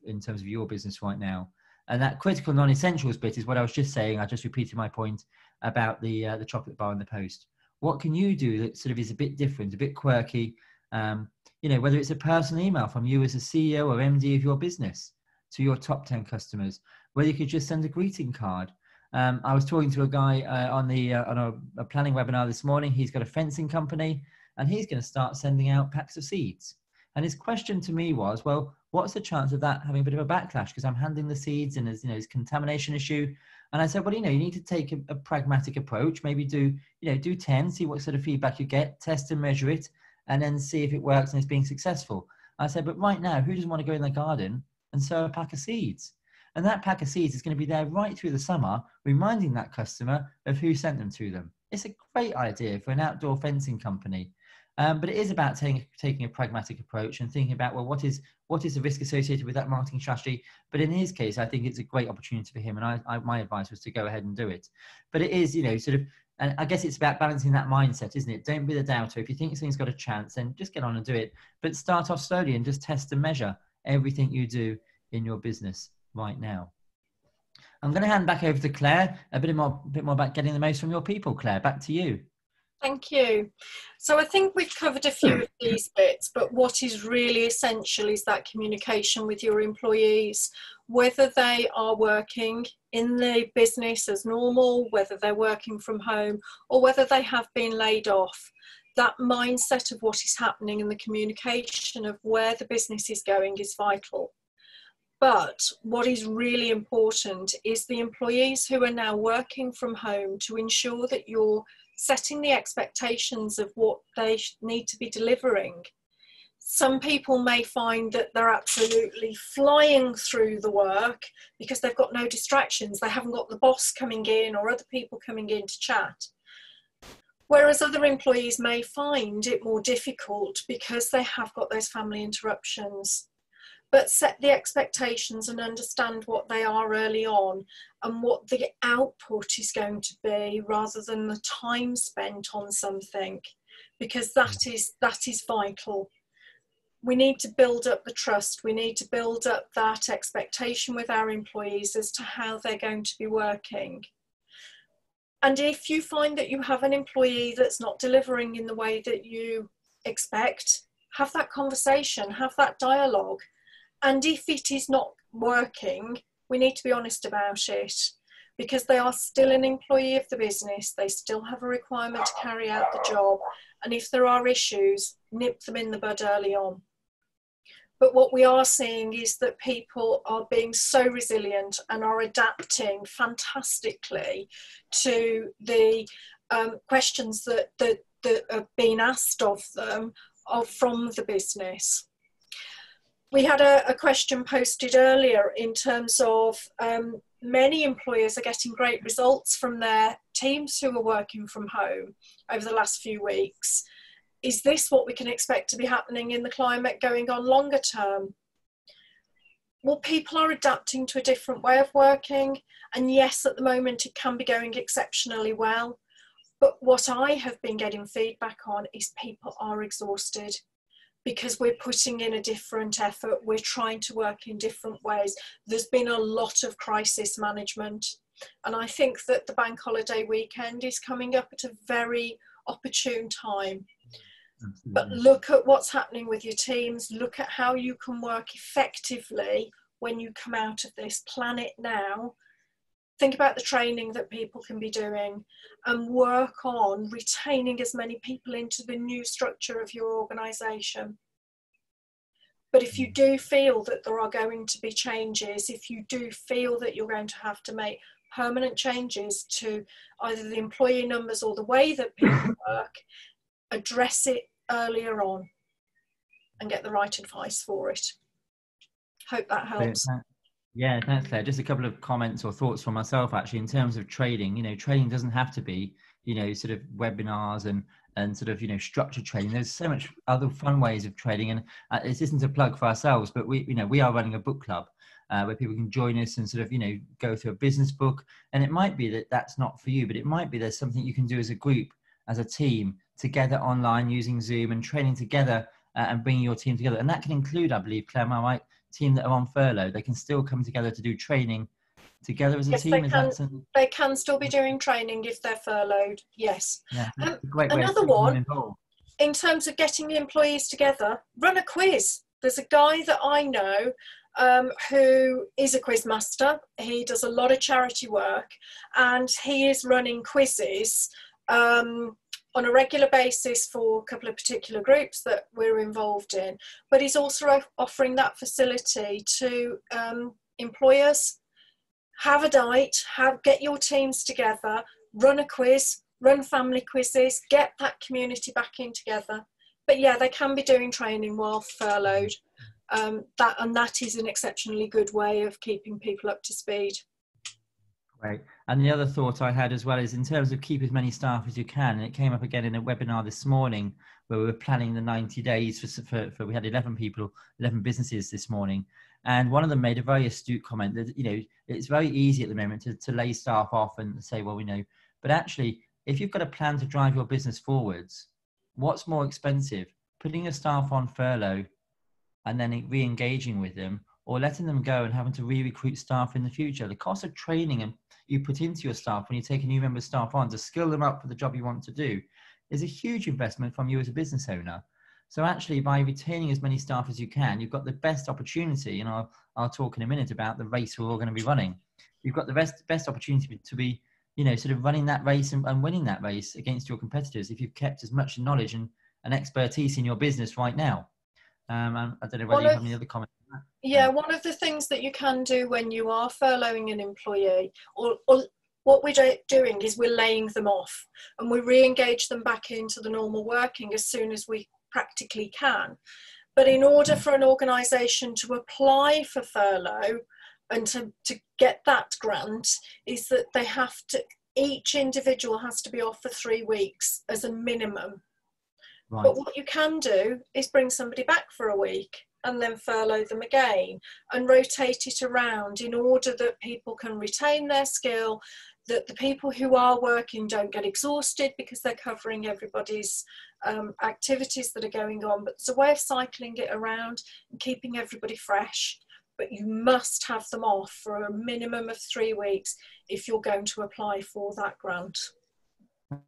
Speaker 2: your business right now? And that critical non-essentials bit is what I was just saying. I just repeated my point about the chocolate bar in the post. What can you do that sort of is a bit different, a bit quirky? Whether it's a personal email from you as a CEO or MD of your business to your top 10 customers, whether you could just send a greeting card. I was talking to a guy on a planning webinar this morning. He's got a fencing company, and he's going to start sending out packs of seeds. And his question to me was, well, what's the chance of that having a bit of a backlash? Because I'm handling the seeds and there's contamination issue. And I said, well, you need to take a pragmatic approach. Maybe do 10, see what sort of feedback you get, test and measure it, and then see if it works and it's being successful. I said, but right now, who doesn't want to go in their garden and sow a pack of seeds? And that pack of seeds is going to be there right through the summer, reminding that customer of who sent them to them. It's a great idea for an outdoor fencing company. But it is about taking a pragmatic approach and thinking about, well, what is the risk associated with that marketing strategy? But in his case, I think it's a great opportunity for him. And my advice was to go ahead and do it. But it is, and I guess it's about balancing that mindset, isn't it? Don't be the doubter. If you think something's got a chance, then just get on and do it. But start off slowly and just test and measure everything you do in your business right now. I'm going to hand back over to Claire, a bit more about getting the most from your people. Claire, back to you.
Speaker 3: Thank you. So I think we've covered a few of these bits, but what is really essential is that communication with your employees, whether they are working in the business as normal, whether they're working from home, or whether they have been laid off. That mindset of what is happening and the communication of where the business is going is vital. But what is really important is the employees who are now working from home to ensure that you're setting the expectations of what they need to be delivering. Some people may find that they're absolutely flying through the work because they've got no distractions. They haven't got the boss coming in or other people coming in to chat. Whereas other employees may find it more difficult because they have got those family interruptions. But set the expectations and understand what they are early on and what the output is going to be rather than the time spent on something, because that is vital. We need to build up the trust. We need to build up that expectation with our employees as to how they're going to be working. And if you find that you have an employee that's not delivering in the way that you expect, have that conversation, have that dialogue. And if it is not working, we need to be honest about it, because they are still an employee of the business. They still have a requirement to carry out the job. And if there are issues, nip them in the bud early on. But what we are seeing is that people are being so resilient and are adapting fantastically to the questions that are being asked of them from the business. We had a question posted earlier in terms of many employers are getting great results from their teams who are working from home over the last few weeks. Is this what we can expect to be happening in the climate going on longer term? Well, people are adapting to a different way of working, and yes, at the moment it can be going exceptionally well. But what I have been getting feedback on is people are exhausted, because we're putting in a different effort. We're trying to work in different ways. There's been a lot of crisis management. And I think that the bank holiday weekend is coming up at a very opportune time. Absolutely. But look at what's happening with your teams. Look at how you can work effectively when you come out of this. Plan it now. Think about the training that people can be doing and work on retaining as many people into the new structure of your organisation. But if you do feel that there are going to be changes, if you do feel that you're going to have to make permanent changes to either the employee numbers or the way that people work, address it earlier on and get the right advice for it. Hope that helps.
Speaker 2: Yeah, thanks, Claire. Just a couple of comments or thoughts for myself, actually, in terms of trading. You know, trading doesn't have to be, you know, sort of webinars and sort of, you know, structured trading. There's so much other fun ways of trading. And this isn't a plug for ourselves, but we are running a book club where people can join us and sort of, you know, go through a business book. And it might be that that's not for you, but it might be there's something you can do as a group, as a team, together online using Zoom and training together and bringing your team together. And that can include, I believe, Claire, am I right, team that are on furlough, they can still come together to do training together as a team.
Speaker 3: They can still be doing training if they're furloughed. Yes.
Speaker 2: Yeah, a great way
Speaker 3: another one, in terms of getting the employees together, run a quiz. There's a guy that I know who is a quiz master. He does a lot of charity work, and he is running quizzes on a regular basis for a couple of particular groups that we're involved in, but he's also offering that facility to employers. Have a night, get your teams together, run a quiz, run family quizzes, get that community back in together. But yeah, they can be doing training while furloughed. That is an exceptionally good way of keeping people up to speed.
Speaker 2: Right. And the other thought I had as well is in terms of keep as many staff as you can. And it came up again in a webinar this morning where we were planning the 90 days for we had 11 businesses this morning. And one of them made a very astute comment that, you know, it's very easy at the moment to lay staff off and say, well, we know, but actually, if you've got a plan to drive your business forwards, what's more expensive, putting your staff on furlough and then re-engaging with them, or letting them go and having to re-recruit staff in the future? The cost of training and you put into your staff when you take a new member of staff on to skill them up for the job you want to do is a huge investment from you as a business owner. So actually, by retaining as many staff as you can, you've got the best opportunity, and I'll talk in a minute about the race we're all going to be running. You've got the best opportunity to be, sort of running that race and winning that race against your competitors if you've kept as much knowledge and expertise in your business right now. I don't know whether you have any other comments on that.
Speaker 3: Yeah, one of the things that you can do when you are furloughing an employee, or what we're doing is we're laying them off and we re-engage them back into the normal working as soon as we practically can. But in order for an organisation to apply for furlough and to get that grant, is that they have to, each individual has to be off for 3 weeks as a minimum. Right. But what you can do is bring somebody back for a week and then furlough them again and rotate it around in order that people can retain their skill, that the people who are working don't get exhausted because they're covering everybody's activities that are going on. But it's a way of cycling it around and keeping everybody fresh. But you must have them off for a minimum of 3 weeks if you're going to apply for that grant.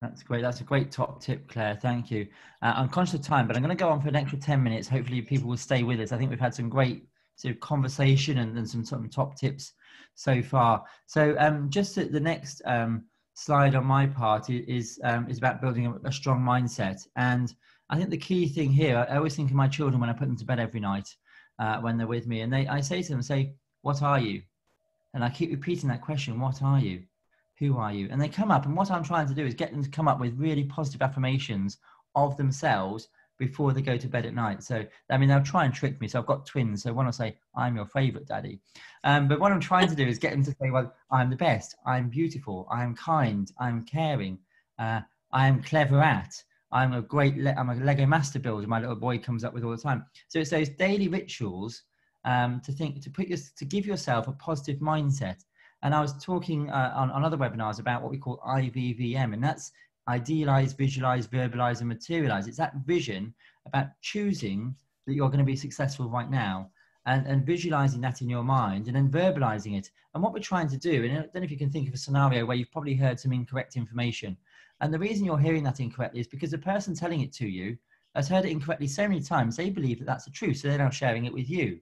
Speaker 2: That's great. That's a great top tip, Claire. Thank you. I'm conscious of time, but I'm going to go on for an extra 10 minutes. Hopefully people will stay with us. I think we've had some great sort of conversation and some top tips so far. So just the next slide on my part is about building a strong mindset. And I think the key thing here, I always think of my children when I put them to bed every night when they're with me, and I say to them, what are you? And I keep repeating that question, what are you? Who are you? And they come up, and what I'm trying to do is get them to come up with really positive affirmations of themselves before they go to bed at night. So, I mean, they'll try and trick me. So I've got twins. So one will say, I'm your favorite, Daddy. But what I'm trying to do is get them to say, well, I'm the best. I'm beautiful. I'm kind. I'm caring. I am clever at. I'm a Lego master builder. My little boy comes up with all the time. So it's those daily rituals to give yourself a positive mindset. And I was talking on other webinars about what we call IVVM, and that's idealize, visualize, verbalize, and materialize. It's that vision about choosing that you're going to be successful right now and visualizing that in your mind and then verbalizing it. And what we're trying to do, and I don't know if you can think of a scenario where you've probably heard some incorrect information. And the reason you're hearing that incorrectly is because the person telling it to you has heard it incorrectly so many times, they believe that that's the truth. So they're now sharing it with you.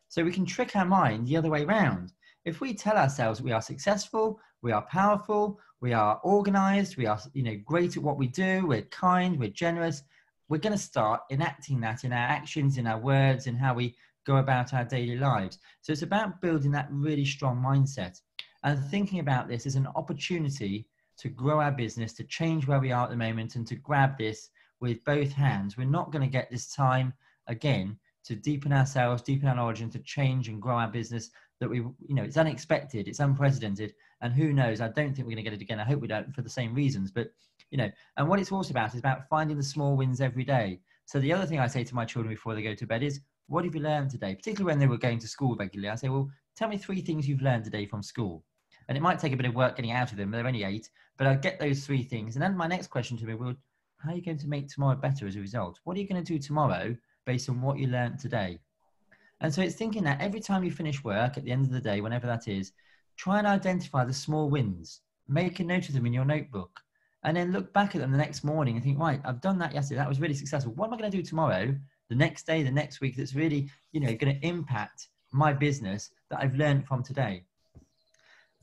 Speaker 2: So we can trick our mind the other way around. If we tell ourselves we are successful, we are powerful, we are organized, we are great at what we do, we're kind, we're generous, we're going to start enacting that in our actions, in our words, in how we go about our daily lives. So it's about building that really strong mindset and thinking about this as an opportunity to grow our business, to change where we are at the moment and to grab this with both hands. We're not going to get this time again to deepen ourselves, deepen our knowledge, and to change and grow our business that it's unexpected, it's unprecedented, and who knows, I don't think we're going to get it again. I hope we don't for the same reasons, but, and what it's also about is about finding the small wins every day. So the other thing I say to my children before they go to bed is, what have you learned today? Particularly when they were going to school regularly, I say, well, tell me 3 things you've learned today from school. And it might take a bit of work getting out of them, they're only 8, but I get those 3 things. And then my next question to me will, how are you going to make tomorrow better as a result? What are you going to do tomorrow based on what you learned today? And so it's thinking that every time you finish work at the end of the day, whenever that is, try and identify the small wins, make a note of them in your notebook, and then look back at them the next morning and think, right, I've done that yesterday. That was really successful. What am I going to do tomorrow, the next day, the next week, that's really, going to impact my business that I've learned from today?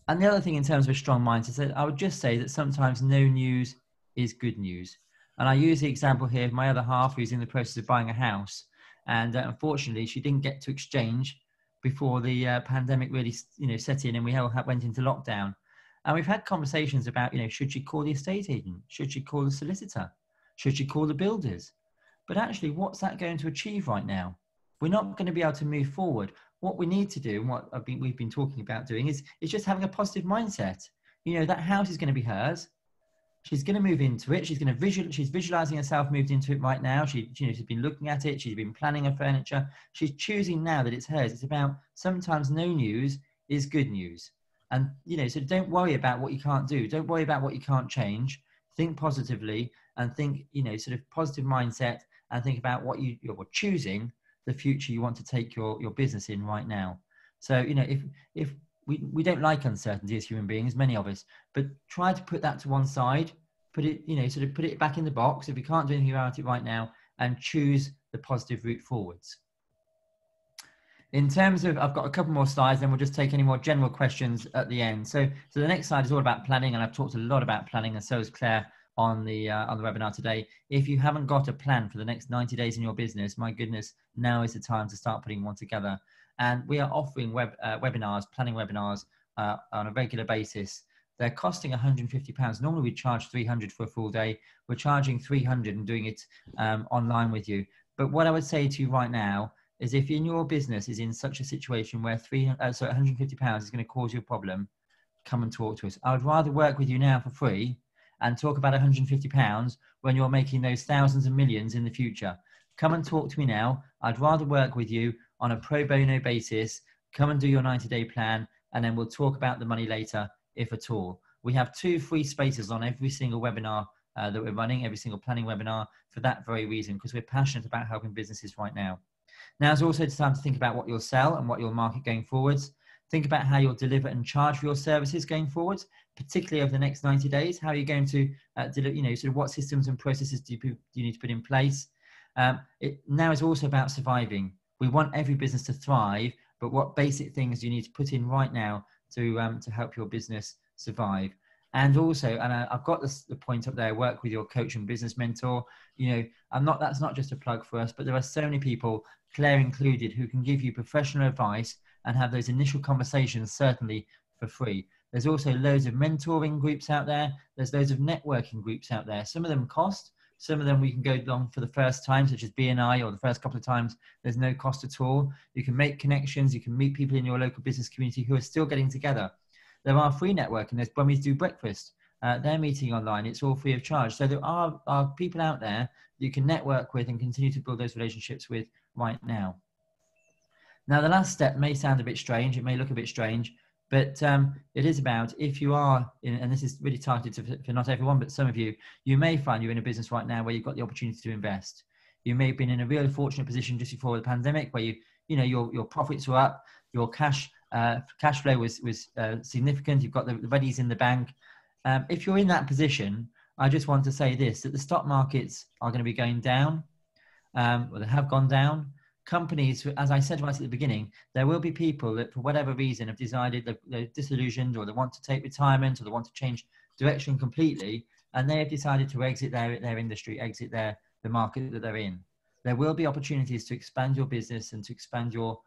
Speaker 2: And the other thing in terms of a strong mindset is that I would just say that sometimes no news is good news. And I use the example here of my other half who's in the process of buying a house. And unfortunately, she didn't get to exchange before the pandemic really, set in and we all went into lockdown. And we've had conversations about, should she call the estate agent? Should she call the solicitor? Should she call the builders? But actually, what's that going to achieve right now? We're not going to be able to move forward. What we need to do, and what we've been talking about doing, is just having a positive mindset. That house is going to be hers. She's going to move into it. She's going to she's visualizing herself moved into it right now. She's been looking at it. She's been planning her furniture. She's choosing now that it's hers. It's about sometimes no news is good news. And, so don't worry about what you can't do. Don't worry about what you can't change. Think positively and think, sort of positive mindset and think about what you're choosing the future you want to take your business in right now. So, if we don't like uncertainty as human beings, many of us, but try to put that to one side, put it, sort of put it back in the box if you can't do anything about it right now, and choose the positive route forwards. In terms of, I've got a couple more slides, then we'll just take any more general questions at the end. So the next slide is all about planning, and I've talked a lot about planning, and so has Claire on the webinar today. If you haven't got a plan for the next 90 days in your business, my goodness, now is the time to start putting one together. And we are offering webinars, planning webinars on a regular basis. They're costing £150. Normally we charge 300 for a full day. We're charging 300 and doing it online with you. But what I would say to you right now is, if in your business is in such a situation where £150 is going to cause you a problem, come and talk to us. I would rather work with you now for free and talk about £150 when you're making those thousands and millions in the future. Come and talk to me now. I'd rather work with you on a pro bono basis. Come and do your 90-day plan, and then we'll talk about the money later, if at all. We have 2 free spaces on every single webinar that we're running, every single planning webinar, for that very reason, because we're passionate about helping businesses right now. Now is also the time to think about what you'll sell and what you'll market going forwards. Think about how you'll deliver and charge for your services going forwards, particularly over the next 90 days. How are you going to deliver, sort of what systems and processes do you need to put in place? It now is also about surviving. We want every business to thrive, but what basic things do you need to put in right now to help your business survive? And also, and I've got the point up there, work with your coach and business mentor. That's not just a plug for us, but there are so many people, Claire included, who can give you professional advice and have those initial conversations, certainly for free. There's also loads of mentoring groups out there. There's loads of networking groups out there. Some of them cost, some of them we can go along for the first time, such as BNI, or the first couple of times, there's no cost at all. You can make connections. You can meet people in your local business community who are still getting together. There are free networking. There's Brummies Do Breakfast. They're meeting online. It's all free of charge. So there are people out there you can network with and continue to build those relationships with right now. Now, the last step may sound a bit strange. It may look a bit strange, but it is about, if you are in, and this is really targeted for not everyone, but some of you, you may find you're in a business right now where you've got the opportunity to invest. You may have been in a really fortunate position just before the pandemic where your profits were up, your cash flow was significant. You've got the readies in the bank. If you're in that position, I just want to say this, that the stock markets are going to be going down, or they have gone down. Companies, as I said right at the beginning, there will be people that for whatever reason have decided they're disillusioned, or they want to take retirement, or they want to change direction completely, and they have decided to exit their industry, exit the market that they're in. There will be opportunities to expand your business and to expand your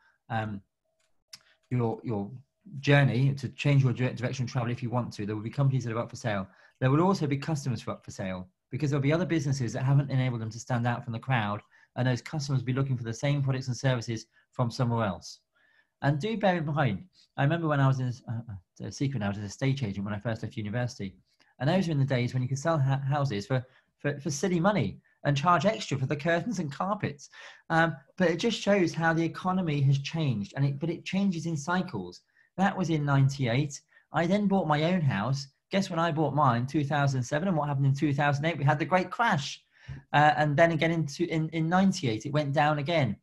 Speaker 2: journey, to change your direction of travel if you want to. There will be companies that are up for sale. There will also be customers who are up for sale, because there'll be other businesses that haven't enabled them to stand out from the crowd, and those customers will be looking for the same products and services from somewhere else. And do bear in mind, I remember when I was a secret, I was an estate agent when I first left university, and those were in the days when you could sell houses for silly money and charge extra for the curtains and carpets. But it just shows how the economy has changed, but it changes in cycles. That was in 98. I then bought my own house. Guess when I bought mine? 2007. And what happened in 2008? We had the great crash. And then again in 98, it went down again.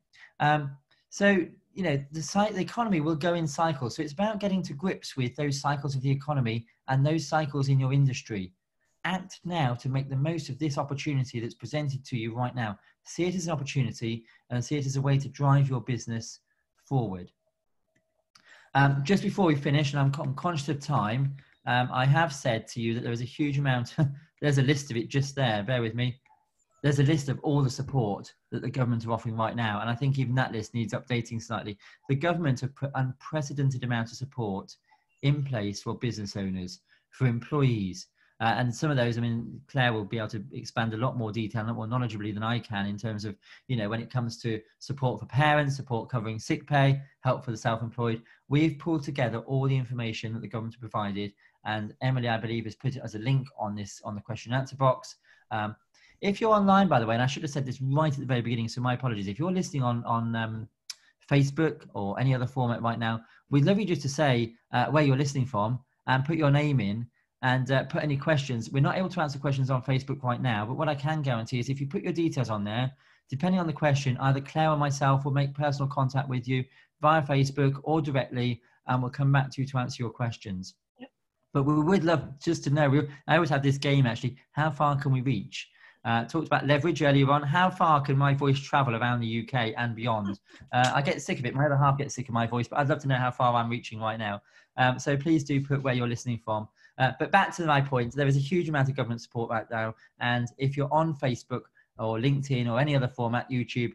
Speaker 2: So, the economy will go in cycles. So it's about getting to grips with those cycles of the economy and those cycles in your industry. Act now to make the most of this opportunity that's presented to you right now. See it as an opportunity and see it as a way to drive your business forward. Just before we finish, and I'm conscious of time, I have said to you that there is a huge amount, there's a list of it just there, bear with me. There's a list of all the support that the government are offering right now. And I think even that list needs updating slightly. The government have put unprecedented amount of support in place for business owners, for employees. And some of those, Claire will be able to expand a lot more detail, a lot more knowledgeably than I can in terms of, when it comes to support for parents, support covering sick pay, help for the self-employed. We've pulled together all the information that the government provided. And Emily, I believe, has put it as a link on the question and answer box. If you're online, by the way, and I should have said this right at the very beginning, so my apologies. If you're listening on Facebook or any other format right now, we'd love you just to say where you're listening from and put your name in and put any questions. We're not able to answer questions on Facebook right now, but what I can guarantee is if you put your details on there, depending on the question, either Claire or myself will make personal contact with you via Facebook or directly, and we'll come back to you to answer your questions. But we would love just to know, I always have this game actually, how far can we reach? Talked about leverage earlier on. How far can my voice travel around the UK and beyond? I get sick of it. My other half gets sick of my voice, but I'd love to know how far I'm reaching right now. So please do put where you're listening from. But back to my point, there is a huge amount of government support right now. And if you're on Facebook or LinkedIn or any other format, YouTube,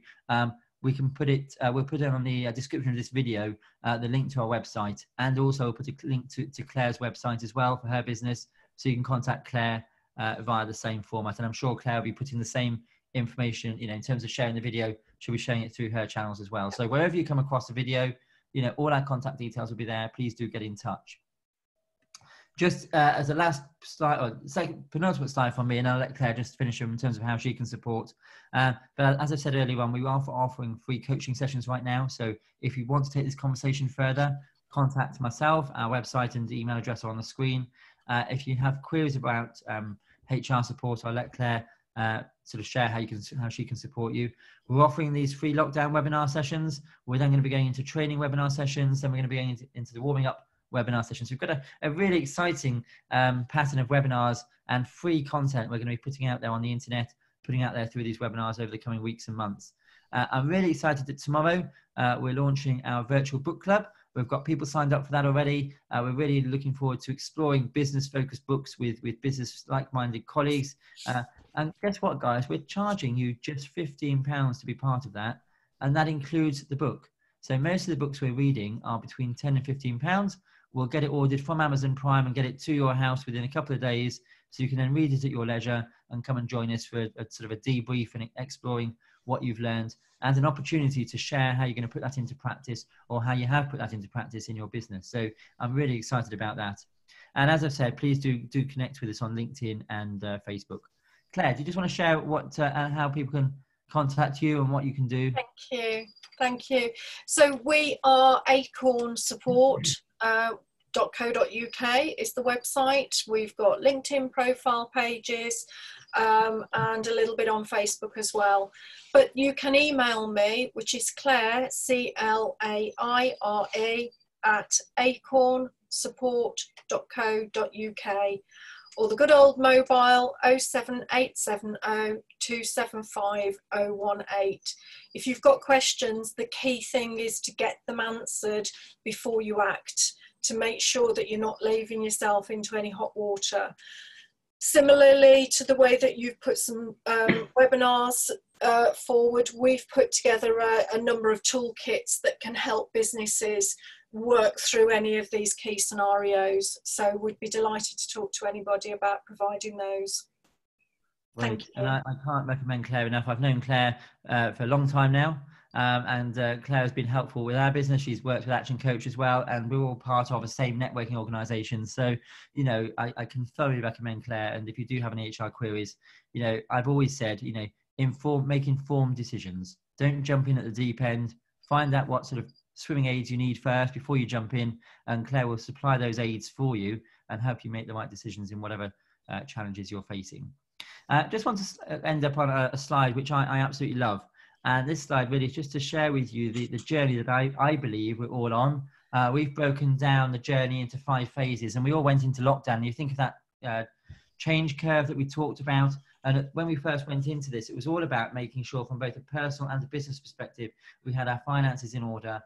Speaker 2: we can put it, we'll put it on the description of this video, the link to our website, and also we'll put a link to Claire's website as well for her business. So you can contact Claire via the same format. And I'm sure Claire will be putting the same information, in terms of sharing the video, she'll be sharing it through her channels as well. So wherever you come across a video, all our contact details will be there. Please do get in touch. Just as a last slide, or second penultimate slide from me, and I'll let Claire just finish in terms of how she can support. But as I said earlier on, we are offering free coaching sessions right now. So if you want to take this conversation further, contact myself. Our website and email address are on the screen. If you have queries about HR support, I'll let Claire sort of share how she can support you. We're offering these free lockdown webinar sessions. We're then going to be going into training webinar sessions. Then we're going to be going into the warming up webinar sessions. We've got a really exciting pattern of webinars and free content we're going to be putting out there on the internet, putting out there through these webinars over the coming weeks and months. I'm really excited that tomorrow we're launching our virtual book club. We've got people signed up for that already. We're really looking forward to exploring business-focused books with business like-minded colleagues. And guess what, guys? We're charging you just £15 to be part of that, and that includes the book. So most of the books we're reading are between £10 and £15. We'll get it ordered from Amazon Prime and get it to your house within a couple of days, so you can then read it at your leisure and come and join us for a sort of a debrief and exploring what you've learned, and an opportunity to share how you're going to put that into practice, or how you have put that into practice in your business. So I'm really excited about that. And as I've said, please do connect with us on LinkedIn and Facebook. Claire, do you just want to share what how people can contact you and what you can do?
Speaker 3: Thank you. So we are Acorn Support. .co.uk is the website. We've got LinkedIn profile pages and a little bit on Facebook as well. But you can email me, which is Claire, CLAIRE, at acornsupport.co.uk, or the good old mobile 07870 275 018. If you've got questions, the key thing is to get them answered before you act, to make sure that you're not leaving yourself into any hot water. Similarly to the way that you've put some webinars forward, we've put together a number of toolkits that can help businesses work through any of these key scenarios. So we'd be delighted to talk to anybody about providing those. Thank you.
Speaker 2: And I can't recommend Claire enough. I've known Claire for a long time now, and Claire has been helpful with our business. She's worked with ActionCOACH as well, and we're all part of the same networking organisation. So, I can thoroughly recommend Claire. And if you do have any HR queries, I've always said, make informed decisions. Don't jump in at the deep end. Find out what sort of swimming aids you need first before you jump in, and Claire will supply those aids for you and help you make the right decisions in whatever challenges you're facing. Just want to end up on a slide which I absolutely love, and this slide really is just to share with you the journey that I believe we're all on. We've broken down the journey into 5 phases, and we all went into lockdown. You think of that change curve that we talked about, and when we first went into this, it was all about making sure from both a personal and a business perspective we had our finances in order.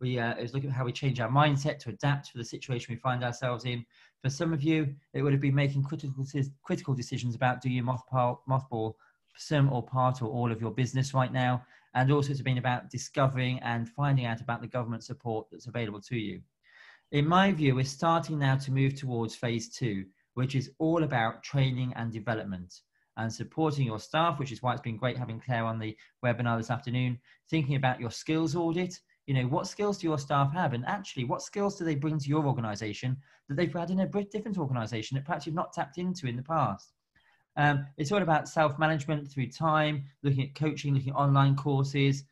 Speaker 2: It was looking at how we change our mindset to adapt for the situation we find ourselves in. For some of you, it would have been making critical decisions about, do you mothball some or part or all of your business right now? And also it's been about discovering and finding out about the government support that's available to you. In my view, we're starting now to move towards phase 2, which is all about training and development and supporting your staff, which is why it's been great having Claire on the webinar this afternoon, thinking about your skills audit. What skills do your staff have? And actually, what skills do they bring to your organisation that they've had in a different organisation that perhaps you've not tapped into in the past? It's all about self-management through time, looking at coaching, looking at online courses,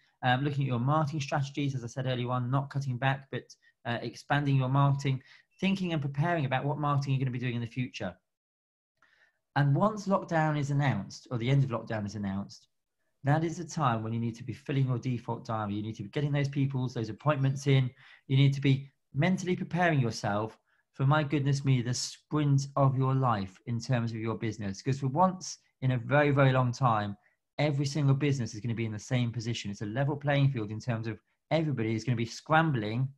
Speaker 2: looking at your marketing strategies, as I said earlier on, not cutting back, but expanding your marketing, thinking and preparing about what marketing you're going to be doing in the future. And once lockdown is announced, or the end of lockdown is announced, that is the time when you need to be filling your default diary. You need to be getting those appointments in. You need to be mentally preparing yourself for my goodness me, the sprint of your life in terms of your business. Because for once in a very, very long time, every single business is going to be in the same position. It's a level playing field in terms of everybody is going to be scrambling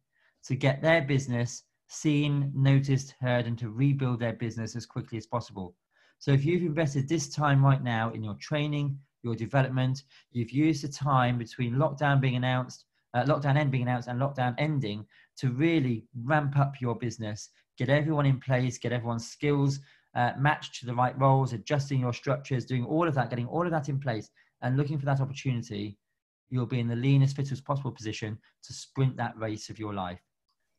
Speaker 2: to get their business seen, noticed, heard, and to rebuild their business as quickly as possible. So if you've invested this time right now in your training, your development, you've used the time between lockdown being announced, lockdown end being announced and lockdown ending to really ramp up your business, get everyone in place, get everyone's skills matched to the right roles, adjusting your structures, doing all of that, getting all of that in place and looking for that opportunity, you'll be in the leanest, fittest possible position to sprint that race of your life.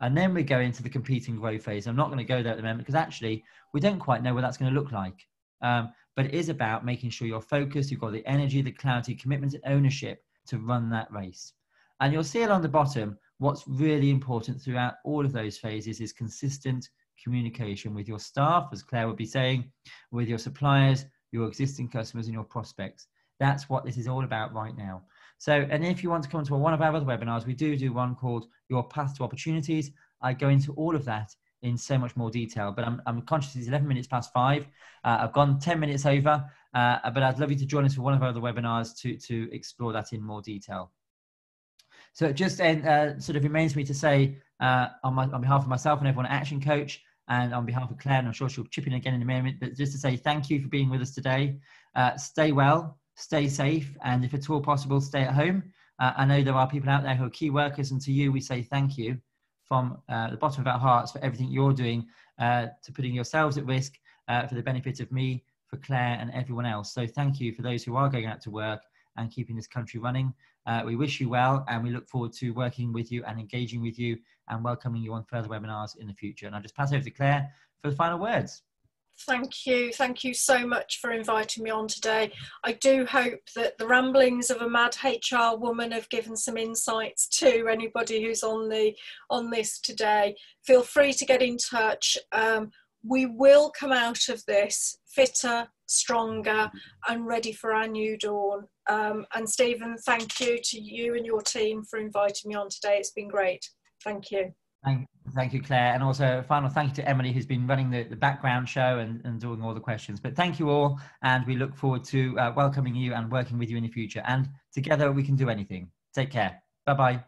Speaker 2: And then we go into the compete and grow phase. I'm not going to go there at the moment because actually we don't quite know what that's going to look like. But it is about making sure you're focused, you've got the energy, the clarity, commitment and ownership to run that race. And you'll see along the bottom, what's really important throughout all of those phases is consistent communication with your staff, as Claire would be saying, with your suppliers, your existing customers and your prospects. That's what this is all about right now. So, and if you want to come to one of our other webinars, we do one called Your Path to Opportunities. I go into all of that in so much more detail, but I'm conscious it's 11 minutes past 5. I've gone 10 minutes over, but I'd love you to join us for one of our other webinars to explore that in more detail. So it just sort of remains me to say on behalf of myself and everyone at Action Coach, and on behalf of Claire, and I'm sure she'll chip in again in a moment, but just to say thank you for being with us today. Stay well, stay safe, and if at all possible, stay at home. I know there are people out there who are key workers, and to you we say thank you from the bottom of our hearts for everything you're doing to putting yourselves at risk for the benefit of me, for Claire and everyone else. So thank you for those who are going out to work and keeping this country running. We wish you well, and we look forward to working with you and engaging with you and welcoming you on further webinars in the future. And I'll just pass over to Claire for the final words.
Speaker 3: Thank you. Thank you so much for inviting me on today. I do hope that the ramblings of a mad HR woman have given some insights to anybody who's on this today. Feel free to get in touch. We will come out of this fitter, stronger and ready for our new dawn. And Stephen, thank you to you and your team for inviting me on today. It's been great. Thank you.
Speaker 2: Thank you, Claire. And also a final thank you to Emily, who's been running the background show and doing all the questions. But thank you all. And we look forward to welcoming you and working with you in the future. And together we can do anything. Take care. Bye-bye.